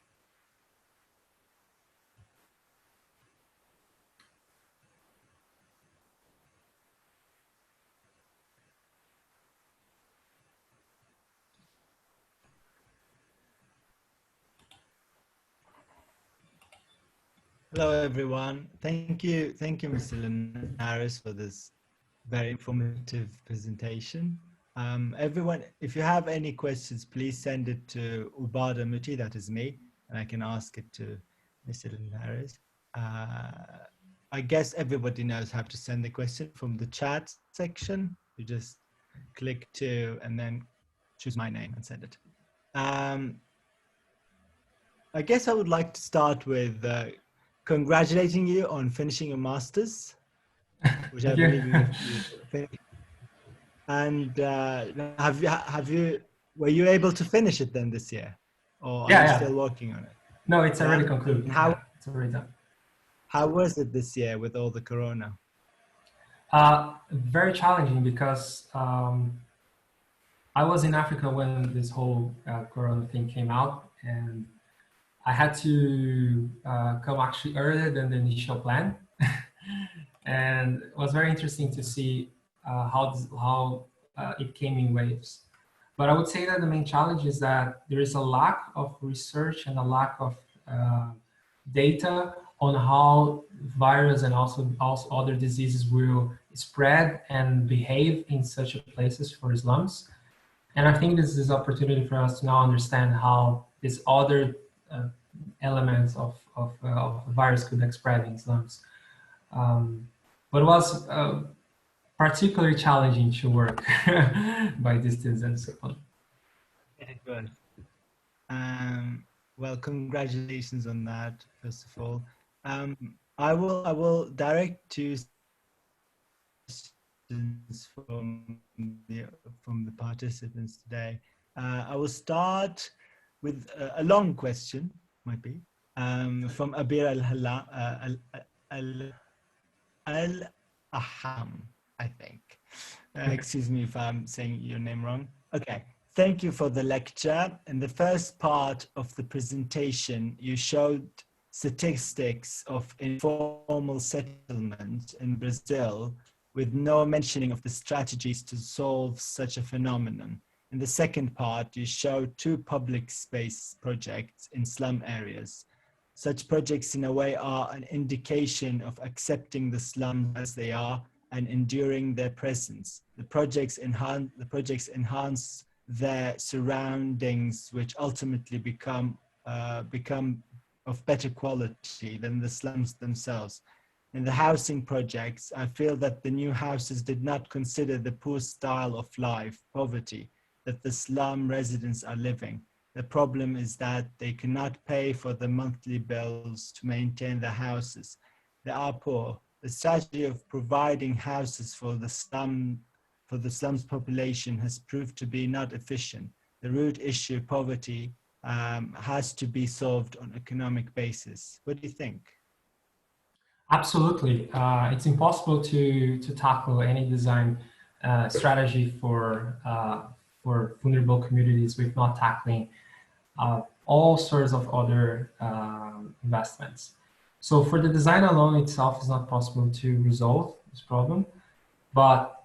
Speaker 2: Hello, everyone. Thank you, Mr. Linhares, for this very informative presentation. Everyone, if you have any questions, please send it to Ubada Muti, that is me, and I can ask it to Mr. Linhares. I guess everybody knows how to send the question from the chat section. You just click to and then choose my name and send it. I guess I would like to start with congratulating you on finishing your master's, which I believe you finished. And were you able to finish it then this year, or are you still working on it?
Speaker 1: No, it's already concluded. It's already done.
Speaker 2: How was it this year with all the corona?
Speaker 1: Very challenging because I was in Africa when this whole corona thing came out, and I had to come actually earlier than the initial plan. And it was very interesting to see how it came in waves. But I would say that the main challenge is that there is a lack of research and a lack of data on how virus and also other diseases will spread and behave in such places for slums. And I think this is an opportunity for us to now understand how these other elements of virus could spread in slums. But it was particularly challenging to work by distance and so on.
Speaker 2: Very good. Well, congratulations on that, first of all. I will direct two questions from the participants today. I will start with a long question, might be, from Abir Al-Aham, I think. Excuse me if I'm saying your name wrong. Okay. Thank you for the lecture. In the first part of the presentation, you showed statistics of informal settlement in Brazil with no mentioning of the strategies to solve such a phenomenon. In the second part, you showed 2 public space projects in slum areas. Such projects in a way are an indication of accepting the slums as they are and enduring their presence. The projects enhance their surroundings, which ultimately become of better quality than the slums themselves. In the housing projects, I feel that the new houses did not consider the poor style of life, poverty, that the slum residents are living. The problem is that they cannot pay for the monthly bills to maintain the houses. They are poor. The strategy of providing houses for the slum for the slums population has proved to be not efficient. The root issue, poverty, has to be solved on economic basis. What do you think?
Speaker 1: Absolutely. It's impossible to tackle any design strategy for vulnerable communities with not tackling all sorts of other investments. So for the design alone itself, it's not possible to resolve this problem, but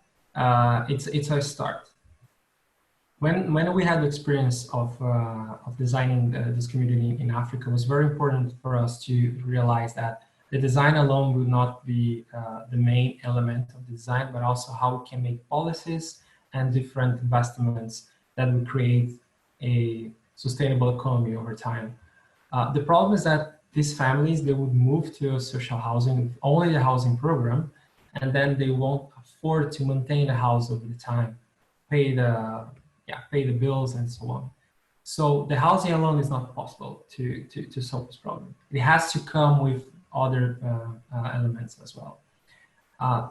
Speaker 1: it's a start. When we had the experience of designing this community in Africa, it was very important for us to realize that the design alone would not be the main element of the design, but also how we can make policies and different investments that would create a sustainable economy over time. The problem is that these families, they would move to social housing, only the housing program, and then they won't afford to maintain the house over the time, pay the bills and so on. So the housing alone is not possible to solve this problem. It has to come with other elements as well.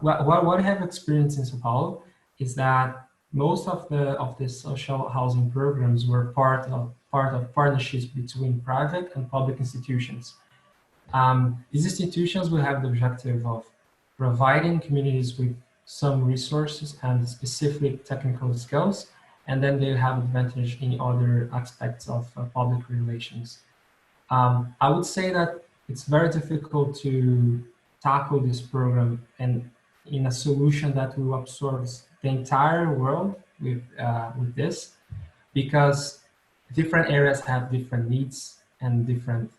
Speaker 1: What I have experienced in São Paulo is that most of the social housing programs were part of partnerships between private and public institutions. These institutions will have the objective of providing communities with some resources and specific technical skills, and then they have advantage in other aspects of public relations. I would say that it's very difficult to tackle this program and in a solution that will absorb the entire world with this, because different areas have different needs and different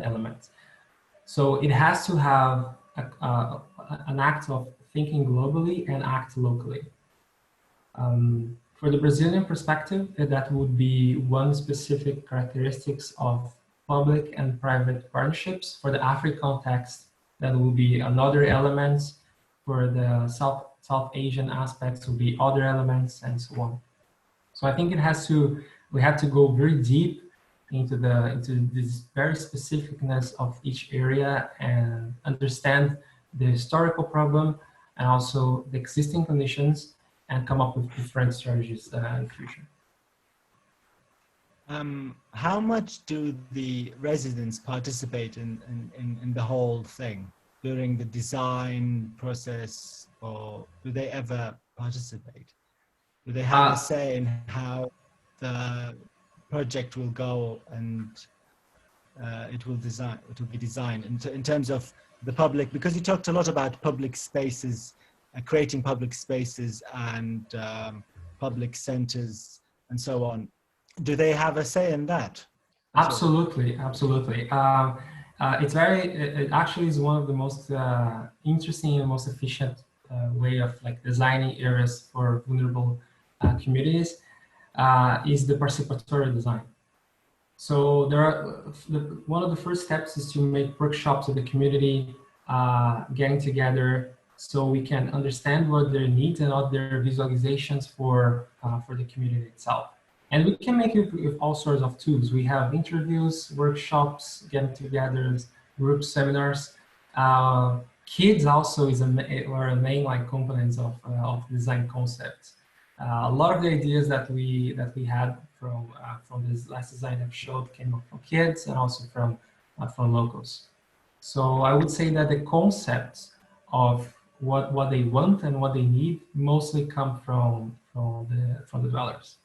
Speaker 1: elements. So it has to have an act of thinking globally and act locally. For the Brazilian perspective, that would be one specific characteristics of public and private partnerships. For the African context, that will be another element. For the South Asian aspects will be other elements, and so on. So I think we have to go very deep into this very specificness of each area and understand the historical problem and also the existing conditions, and come up with different strategies in the future.
Speaker 2: How much do the residents participate in the whole thing during the design process, or do they ever participate? Do they have a say in how the project will go and it will be designed in terms of the public? Because you talked a lot about public spaces, creating public spaces and public centers and so on. Do they have a say in that?
Speaker 1: Absolutely, absolutely. It actually is one of the most interesting and most efficient way of designing areas for vulnerable communities is the participatory design. So one of the first steps is to make workshops with the community, getting together, so we can understand what their needs and what their visualizations for the community itself. And we can make it with all sorts of tools. We have interviews, workshops, getting together, group seminars. Kids also are a main components of design concepts. A lot of the ideas that we had from this last design I've showed came up from kids and also from locals. So I would say that the concepts of what they want and what they need mostly come from the dwellers.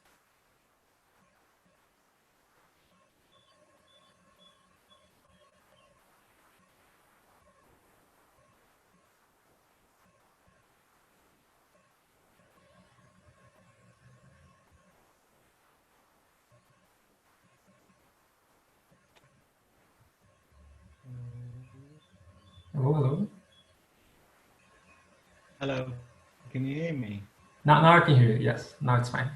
Speaker 1: Hello.
Speaker 2: Hello, can you hear me?
Speaker 1: Now I can hear you, yes. Now it's fine.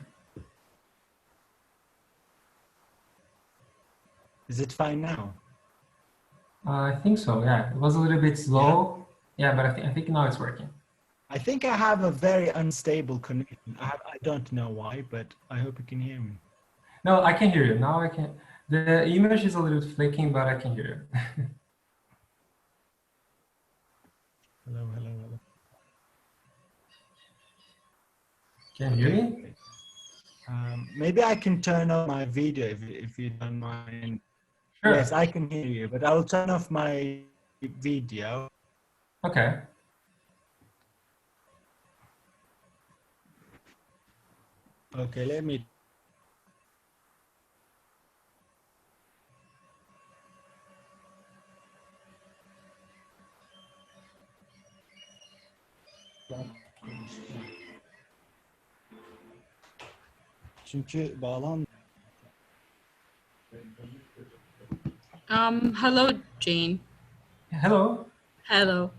Speaker 2: Is it fine now?
Speaker 1: I think so, yeah. It was a little bit slow. Yeah, but I think now it's working.
Speaker 2: I think I have a very unstable connection. I don't know why, but I hope you can hear me.
Speaker 1: No, I can hear you. Now I can. The image is a little bit flaking, but I can hear you.
Speaker 2: Hello.
Speaker 1: Can you hear me?
Speaker 2: Maybe I can turn off my video if you don't mind.
Speaker 1: Sure.
Speaker 2: Yes, I can hear you, but I'll turn off my video.
Speaker 1: Okay.
Speaker 2: Okay, let me. Çünkü bağlan.
Speaker 3: Hello, Jane.
Speaker 1: Hello.
Speaker 3: Hello.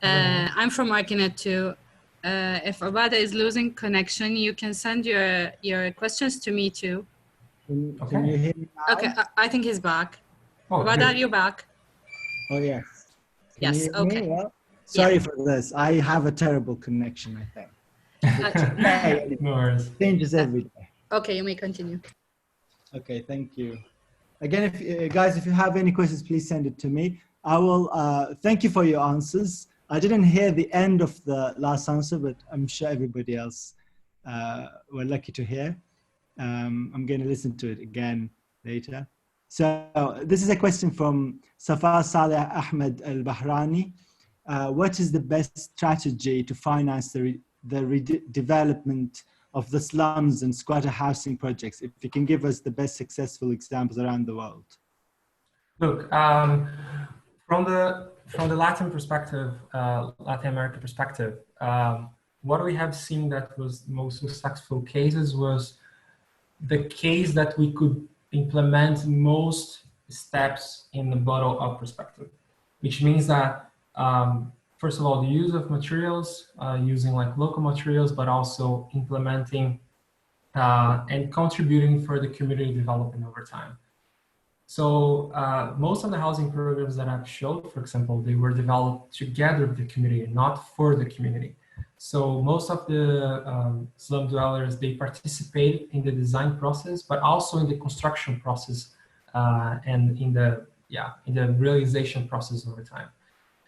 Speaker 3: I'm from ArchiNet too. If Abada is losing connection, you can send your questions to me too.
Speaker 2: Can you hear me now?
Speaker 3: Okay, I think he's back.
Speaker 1: Oh,
Speaker 3: Abada,
Speaker 1: good.
Speaker 3: you back?
Speaker 2: Oh, yes. Can
Speaker 3: Yes,
Speaker 2: you hear me?
Speaker 3: okay.
Speaker 2: Well, sorry for this. I have a terrible connection, I think. Hey,
Speaker 1: No worries.
Speaker 2: it changes every day.
Speaker 3: Okay, you may continue.
Speaker 2: Okay, thank you. Again, if guys, if you have any questions, please send it to me. I will thank you for your answers. I didn't hear the end of the last answer, but I'm sure everybody else were lucky to hear. I'm going to listen to it again later. So this is a question from Safa Saleh Ahmed Al-Bahrani. What is the best strategy to finance the redevelopment of the slums and squatter housing projects? If you can give us the best successful examples around the world.
Speaker 1: Look, from the Latin perspective, Latin America perspective, what we have seen that was most successful cases was the case that we could implement most steps in the bottom-up perspective, which means that first of all, the use of materials, using like local materials, but also implementing and contributing for the community development over time. So most of the housing programs that I've showed, for example, they were developed together with the community, not for the community. So most of the slum dwellers, they participate in the design process, but also in the construction process and in the realization process over time.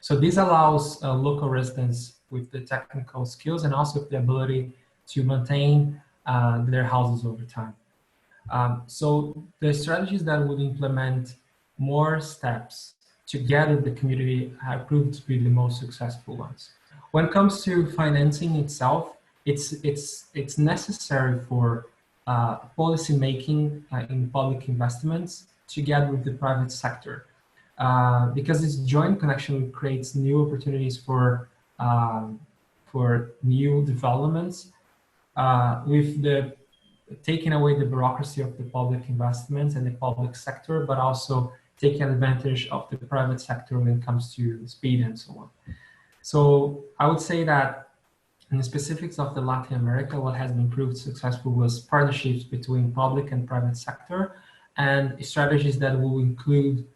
Speaker 1: So this allows local residents with the technical skills and also the ability to maintain their houses over time. So the strategies that would implement more steps together with the community have proved to be the most successful ones. When it comes to financing itself, it's necessary for policy making in public investments together with the private sector. Because this joint connection creates new opportunities for new developments, with the taking away the bureaucracy of the public investments and the public sector, but also taking advantage of the private sector when it comes to speed and so on. So I would say that in the specifics of the Latin America, what has been proved successful was partnerships between public and private sector and strategies that will include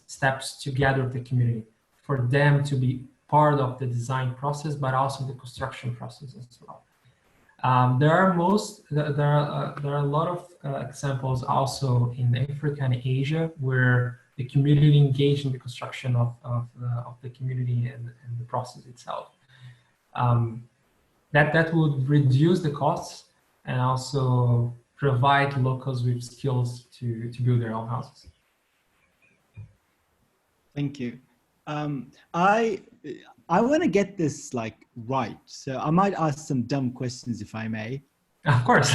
Speaker 1: steps together with the community for them to be part of the design process, but also the construction process as well. There are a lot of examples also in Africa and Asia where the community engaged in the construction of the community and the process itself. That would reduce the costs and also provide locals with skills to build their own houses.
Speaker 2: Thank you. I want to get this like right, so I might ask some dumb questions if I may.
Speaker 1: Of course,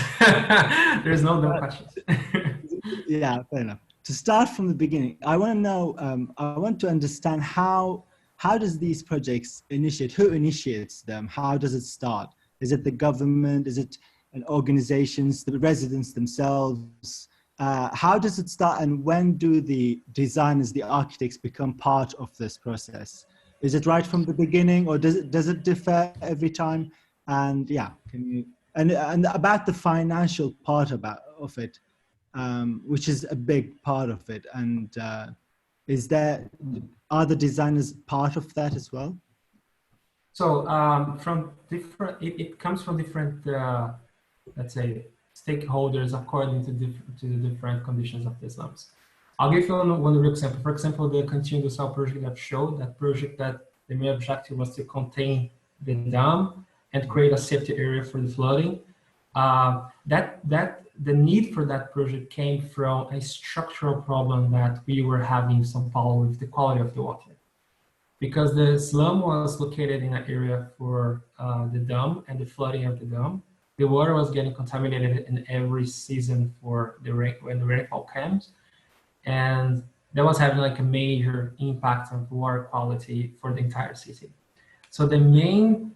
Speaker 1: there's no dumb questions.
Speaker 2: Yeah, fair enough. To start from the beginning, I want to know. I want to understand how does these projects initiate? Who initiates them? How does it start? Is it the government? Is it an organizations? The residents themselves? How does it start, and when do the designers, the architects, become part of this process? Is it right from the beginning, or does it differ every time? And yeah, can you and about the financial part of it, which is a big part of it, and are the designers part of that as well?
Speaker 1: So from different, it comes from different, let's say, stakeholders according to the different conditions of the slums. I'll give you one real example. For example, the continuous cell project that showed that project that the main objective was to contain the dam and create a safety area for the flooding. The need for that project came from a structural problem that we were having in São Paulo with the quality of the water. Because the slum was located in an area for the dam and the flooding of the dam, the water was getting contaminated in every season for the rain, when the rainfall comes, and that was having like a major impact on water quality for the entire city. So the main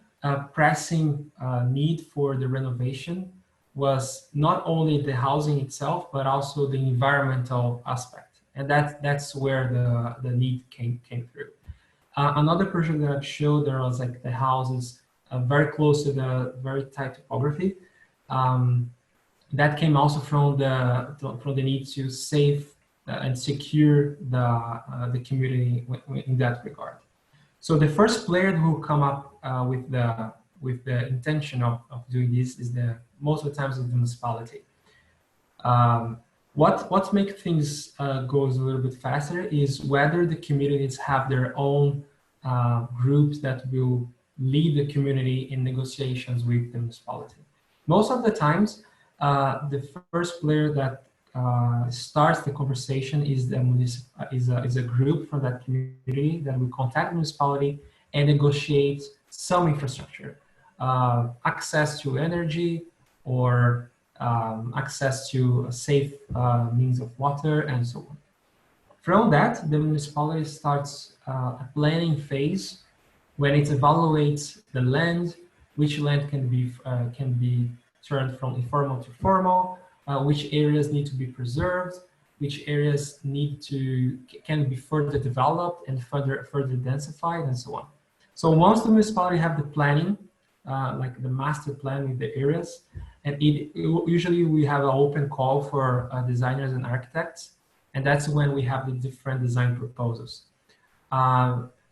Speaker 1: pressing need for the renovation was not only the housing itself, but also the environmental aspect, and that's where the need came through. Another project that I've showed, there was like the houses very close to the very tight topography. That came also from the need to save and secure the community in that regard. So the first player who come up with the intention of doing this is most of the times the municipality. What makes things goes a little bit faster is whether the communities have their own groups that will lead the community in negotiations with the municipality. Most of the times, the first player that starts the conversation is a group from that community that will contact the municipality and negotiate some infrastructure, access to energy or access to a safe means of water and so on. From that, the municipality starts a planning phase when it evaluates the land, which land can be turned from informal to formal, which areas need to be preserved, which areas can be further developed and further densified, and so on. So once the municipality have the planning, like the master plan with the areas, and usually we have an open call for designers and architects, and that's when we have the different design proposals.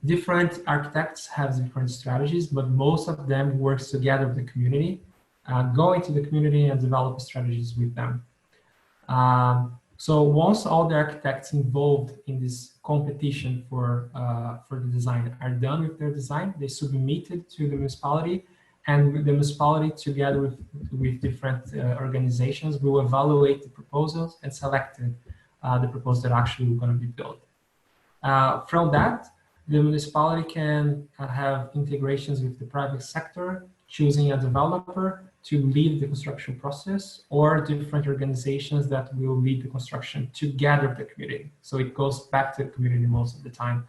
Speaker 1: Different architects have different strategies, but most of them works together with the community, go into the community and develop strategies with them. So once all the architects involved in this competition for the design are done with their design, they submit it to the municipality, and the municipality together with different organizations will evaluate the proposals and select the proposal that actually is going to be built. From that, the municipality can have integrations with the private sector, choosing a developer to lead the construction process, or different organizations that will lead the construction together with the community. So it goes back to the community most of the time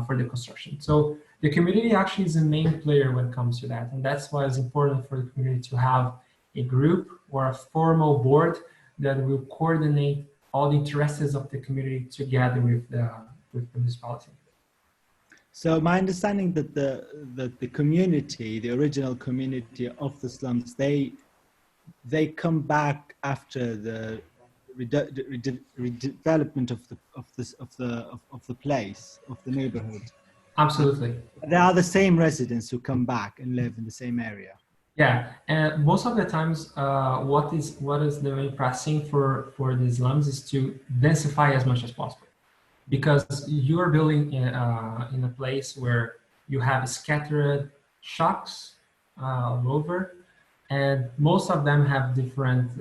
Speaker 1: for the construction. So the community actually is the main player when it comes to that. And that's why it's important for the community to have a group or a formal board that will coordinate all the interests of the community together with the municipality.
Speaker 2: So my understanding that the community, the original community of the slums, they come back after the redevelopment of the place, of the neighborhood.
Speaker 1: Absolutely.
Speaker 2: They are the same residents who come back and live in the same area.
Speaker 1: Yeah, and most of the times, what is the main pressing for the slums is to densify as much as possible. Because you are building in a place where you have scattered shacks all over, and most of them have different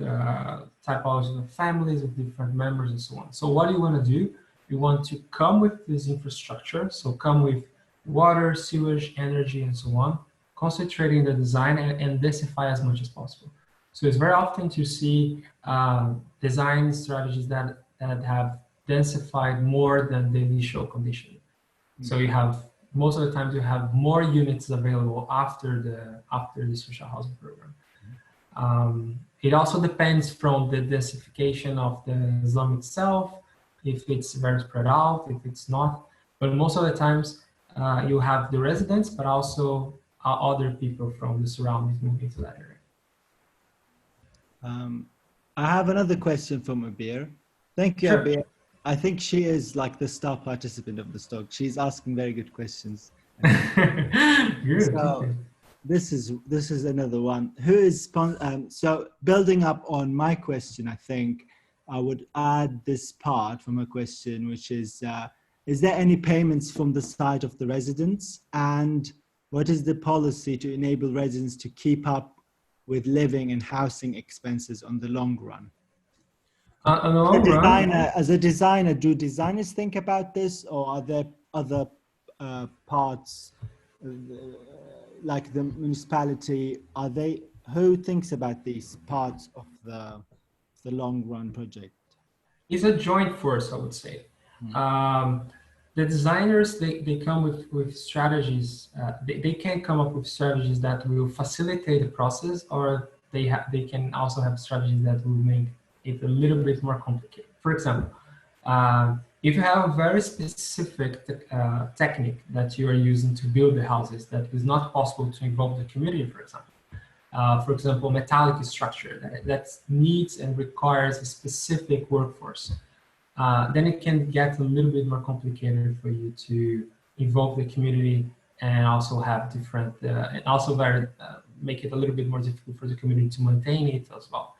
Speaker 1: typologies of families with different members and so on. So what you want to do, you want to come with this infrastructure, so come with water, sewage, energy, and so on, concentrating the design and densify as much as possible. So it's very often to see design strategies that have densified more than the initial condition. So you have, most of the time you have more units available after the social housing program. It also depends from the densification of the slum itself, if it's very spread out, if it's not. But most of the times you have the residents, but also other people from the surroundings moving to that area.
Speaker 2: I have another question from Abir. Thank you, sure. Abir. I think she is like the star participant of this talk. She's asking very good questions.
Speaker 1: Good.
Speaker 2: So this is another one. Who is so building up on my question? I think I would add this part from a question, which is there any payments from the side of the residents, and What is the policy to enable residents to keep up with living and housing expenses on the long run?
Speaker 1: On the long run,
Speaker 2: as a designer, do designers think about this, or are there other parts, like the municipality? Who thinks about these parts of the long run project?
Speaker 1: It's a joint force, I would say. The designers, they come with strategies. They can come up with strategies that will facilitate the process, or they can also have strategies that will make it a little bit more complicated. For example, if you have a very specific technique that you are using to build the houses that is not possible to involve the community, for example, metallic structure that needs and requires a specific workforce, then it can get a little bit more complicated for you to involve the community and also have different, and also make it a little bit more difficult for the community to maintain it as well.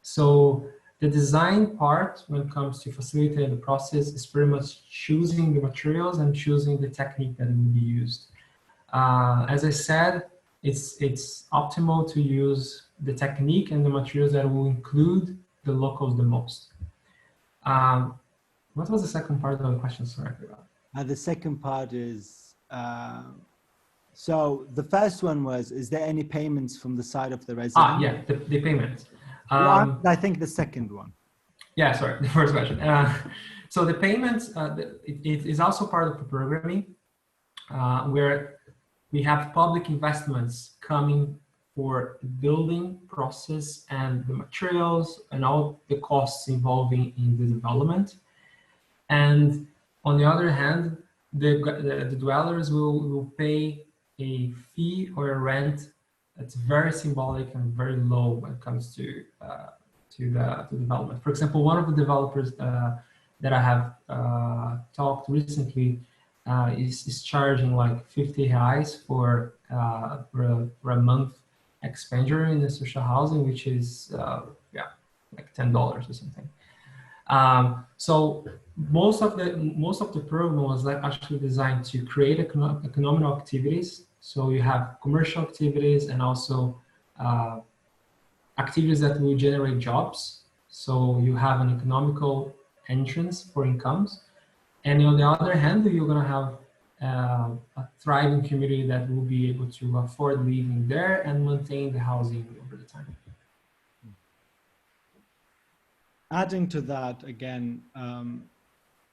Speaker 1: So the design part, when it comes to facilitating the process, is pretty much choosing the materials and choosing the technique that will be used. As I said, it's optimal to use the technique and the materials that will include the locals the most. What was the second part of the question? Sorry, I forgot.
Speaker 2: The second part is, so the first one was, is there any payments from the side of the resident?
Speaker 1: Yeah, the payment.
Speaker 2: I think the second one.
Speaker 1: Yeah, sorry, the first question. So the payments, it is also part of the programming, where we have public investments coming for the building process and the materials and all the costs involving in the development. And on the other hand, the dwellers will pay a fee or a rent that's very symbolic and very low when it comes to the development. For example, one of the developers that I have talked recently is charging like 50 reais for a month expenditure in the social housing, which is like $10 or something. So most of the program was like actually designed to create economic activities. So you have commercial activities and also activities that will generate jobs. So you have an economical entrance for incomes. And on the other hand, you're going to have a thriving community that will be able to afford living there and maintain the housing over the time.
Speaker 2: Adding to that, again,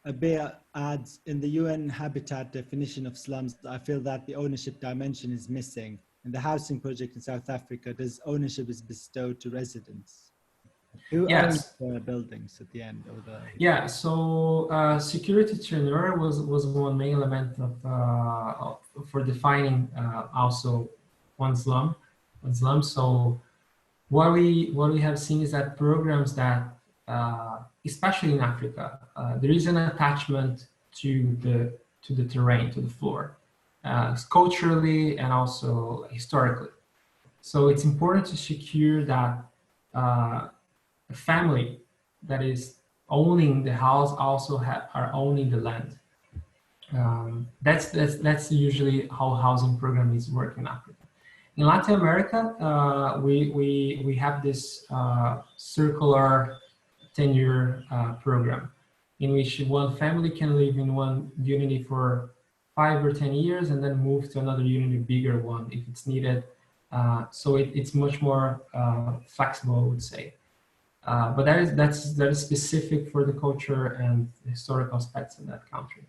Speaker 2: Abir adds, in the UN Habitat definition of slums, I feel that the ownership dimension is missing. In the housing project in South Africa, ownership is bestowed to residents. Who owns the buildings at the end? Yeah,
Speaker 1: so security tenure was one main element for defining also one slum. So what we have seen is that programs that, especially in Africa, there is an attachment to the terrain, to the floor, culturally and also historically. So it's important to secure that a family that is owning the house also are owning the land. That's usually how housing program is working in Africa. In Latin America, we have this circular tenure program in which one family can live in one unity for 5 or 10 years and then move to another unity, bigger one if it's needed. So it's much more flexible, I would say. But that is specific for the culture and historical aspects of that country.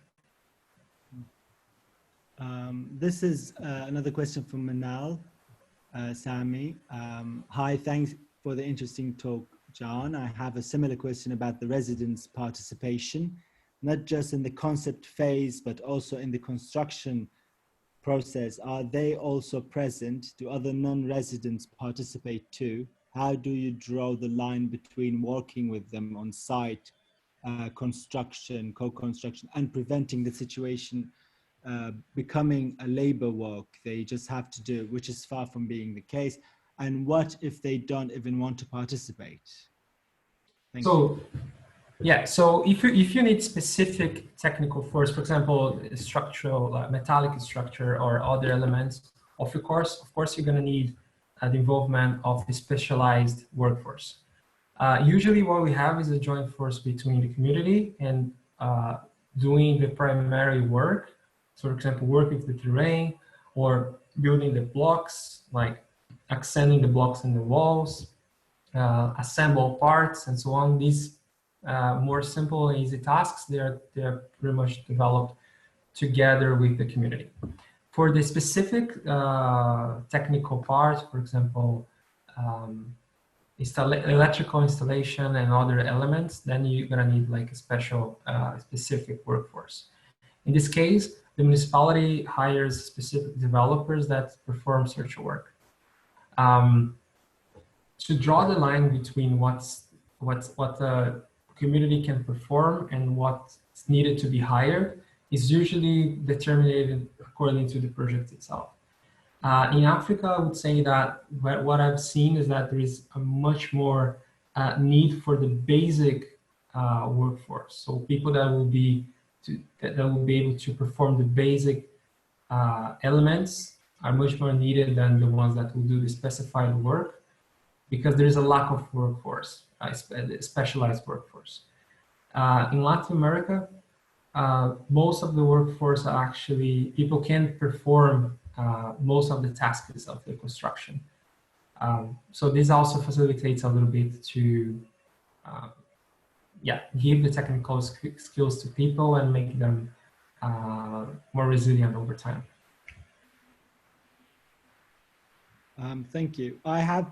Speaker 2: This is another question from Manal Sami. Hi, thanks for the interesting talk, John. I have a similar question about the residents' participation, not just in the concept phase, but also in the construction process. Are they also present? Do other non-residents participate too? How do you draw the line between working with them on site, construction, co-construction, and preventing the situation becoming a labor work they just have to do, which is far from being the case? And what if they don't even want to participate?
Speaker 1: So Yeah, so if you need specific technical force, for example, structural, metallic structure or other elements, of course, you're going to need the involvement of a specialized workforce. Usually what we have is a joint force between the community and doing the primary work. So for example, work with the terrain or building the blocks, like extending the blocks in the walls, assemble parts and so on. These more simple and easy tasks, they're pretty much developed together with the community. For the specific technical part, for example, electrical installation and other elements, then you're gonna need like a special specific workforce. In this case, the municipality hires specific developers that perform such work. To draw the line between what the community can perform and what's needed to be hired is usually determined according to the project itself. In Africa, I would say that what I've seen is that there is a much more need for the basic workforce. So people that will be able to perform the basic elements are much more needed than the ones that will do the specified work, because there is a lack of workforce, specialized workforce. In Latin America, most of the workforce are actually, people can perform most of the tasks of the construction. So this also facilitates a little bit to give the technical skills to people and make them more resilient over time.
Speaker 2: Thank you. I have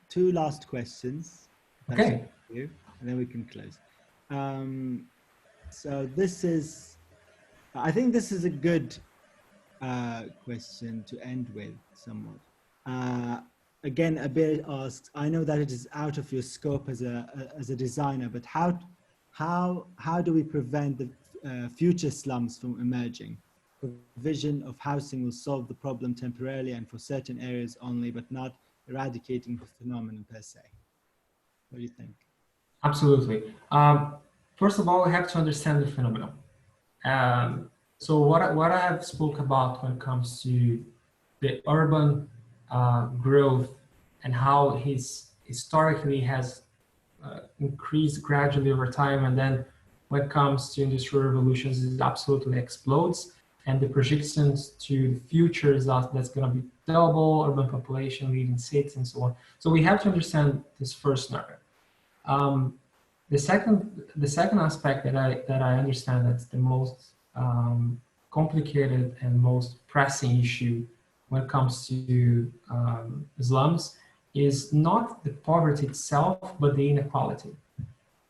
Speaker 2: two last questions.
Speaker 1: Okay.
Speaker 2: And then we can close. So this is, I think this is a good question to end with somewhat. Again, Abir asks, I know that it is out of your scope as a designer, but how do we prevent the future slums from emerging? Provision of housing will solve the problem temporarily and for certain areas only, but not eradicating the phenomenon per se. What do you think?
Speaker 1: Absolutely. First of all, we have to understand the phenomenon. So what I have spoke about when it comes to the urban growth and how historically has increased gradually over time, and then when it comes to industrial revolutions, it absolutely explodes. And the projections to the future is that's going to be double urban population, leading cities, and so on. So we have to understand this first narrative. The second aspect that I understand that's the most complicated and most pressing issue when it comes to slums is not the poverty itself, but the inequality.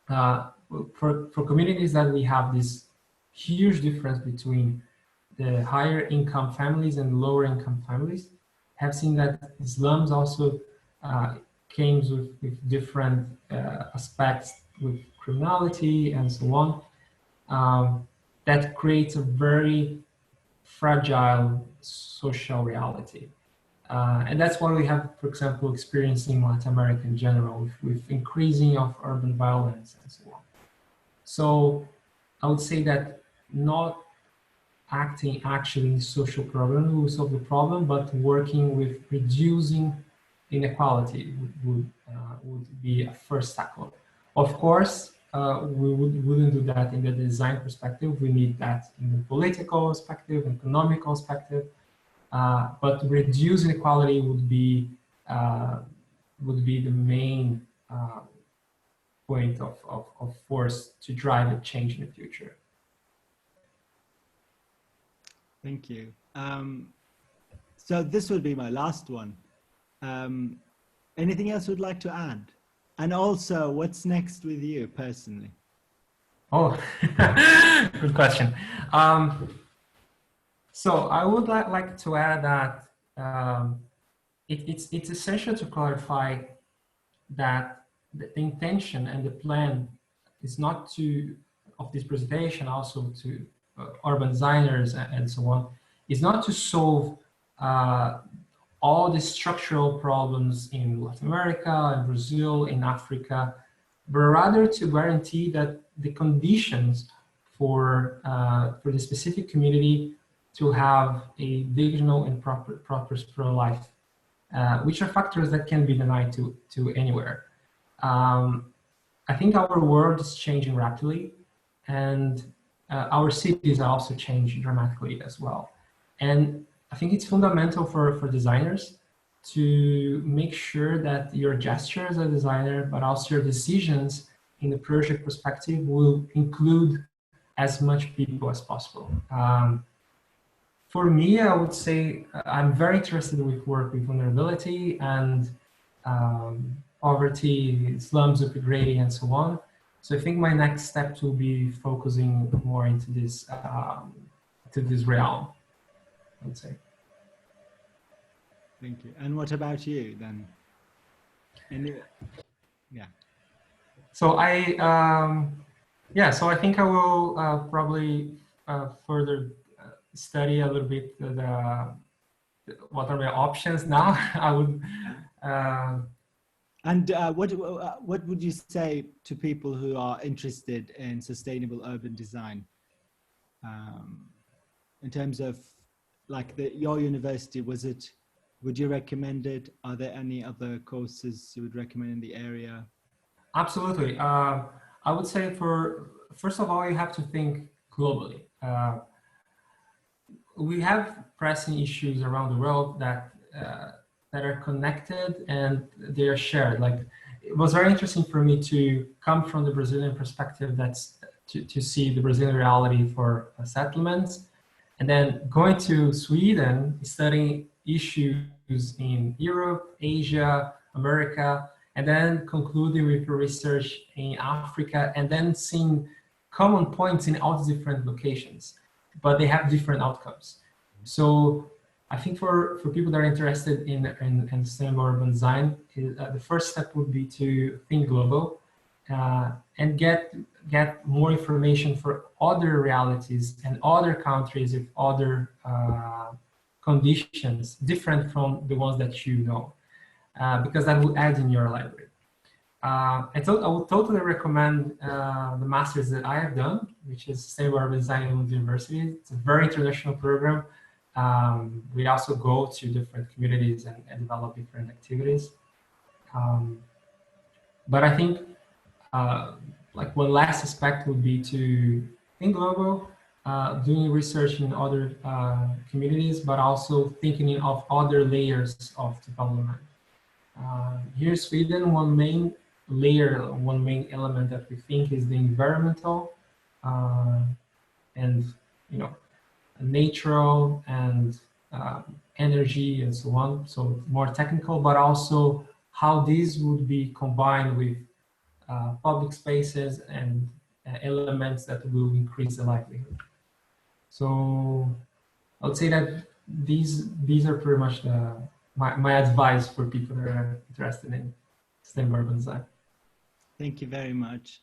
Speaker 1: For communities that we have this huge difference between the higher income families and lower income families, have seen that slums also came with different aspects, with criminality and so on, that creates a very fragile social reality. And that's what we have, for example, experiencing in Latin America in general, with increasing of urban violence and so on. So I would say that not acting actually in social problem will solve the problem, but working with reducing inequality would be a first tackle. Of course, we wouldn't do that in the design perspective. We need that in the political perspective, economical perspective. But reducing inequality would be the main point of force to drive a change in the future.
Speaker 2: Thank you. So this will be my last one. Anything else you'd like to add? And also, what's next with you personally?
Speaker 1: Oh, good question. So I would like to add that it's essential to clarify that the intention and the plan is not of this presentation, also to urban designers and so on, is not to solve all the structural problems in Latin America, in Brazil, in Africa, but rather to guarantee that the conditions for the specific community to have a digital and proper life, which are factors that can be denied to anywhere. I think our world is changing rapidly, and our cities are also changing dramatically as well. And I think it's fundamental for designers to make sure that your gesture as a designer, but also your decisions in the project perspective will include as much people as possible. For me, I would say I'm very interested with work with vulnerability and poverty, slums upgrading, and so on. So I think my next step will be focusing more into this realm, I would say.
Speaker 2: Thank you. And what about you then? Yeah.
Speaker 1: So so I think I will probably further study a little bit what are my options now. I would.
Speaker 2: And what would you say to people who are interested in sustainable urban design? In terms of like your university, would you recommend it? Are there any other courses you would recommend in the area?
Speaker 1: Absolutely. I would say first of all, you have to think globally. We have pressing issues around the world that are connected and they are shared. Like, it was very interesting for me to come from the Brazilian perspective, that's to see the Brazilian reality for settlements, and then going to Sweden, studying issues in Europe, Asia, America, and then concluding with research in Africa, and then seeing common points in all the different locations, but they have different outcomes. So I think for people that are interested in sustainable urban design, the first step would be to think global and get more information for other realities and other countries with other conditions different from the ones that you know, because that will add in your library. I would totally recommend the master's that I have done, which is Sustainable Urban Design at the University. It's a very international program. We also go to different communities and develop different activities. But I think like one last aspect would be to think global, doing research in other communities, but also thinking of other layers of development. Here in Sweden, one main element that we think is the environmental and natural and energy and so on, so more technical, but also how these would be combined with public spaces and elements that will increase the livelihood. So I would say that these are pretty much my advice for people that are interested in sustainable urban design.
Speaker 2: Thank you very much.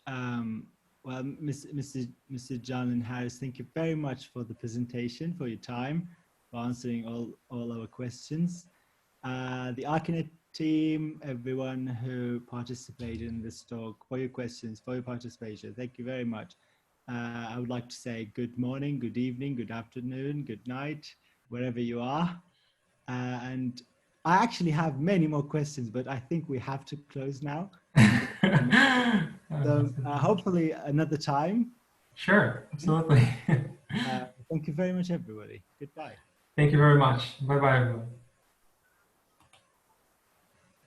Speaker 2: Well, Mr. John Linhares, thank you very much for the presentation, for your time, for answering all our questions. The ArchiNet team, everyone who participated in this talk, for your questions, for your participation, thank you very much. I would like to say good morning, good evening, good afternoon, good night, wherever you are. And I actually have many more questions, but I think we have to close now. So hopefully another time.
Speaker 1: Sure, absolutely.
Speaker 2: Thank you very much, everybody. Goodbye.
Speaker 1: Thank you very much. Bye-bye, everyone.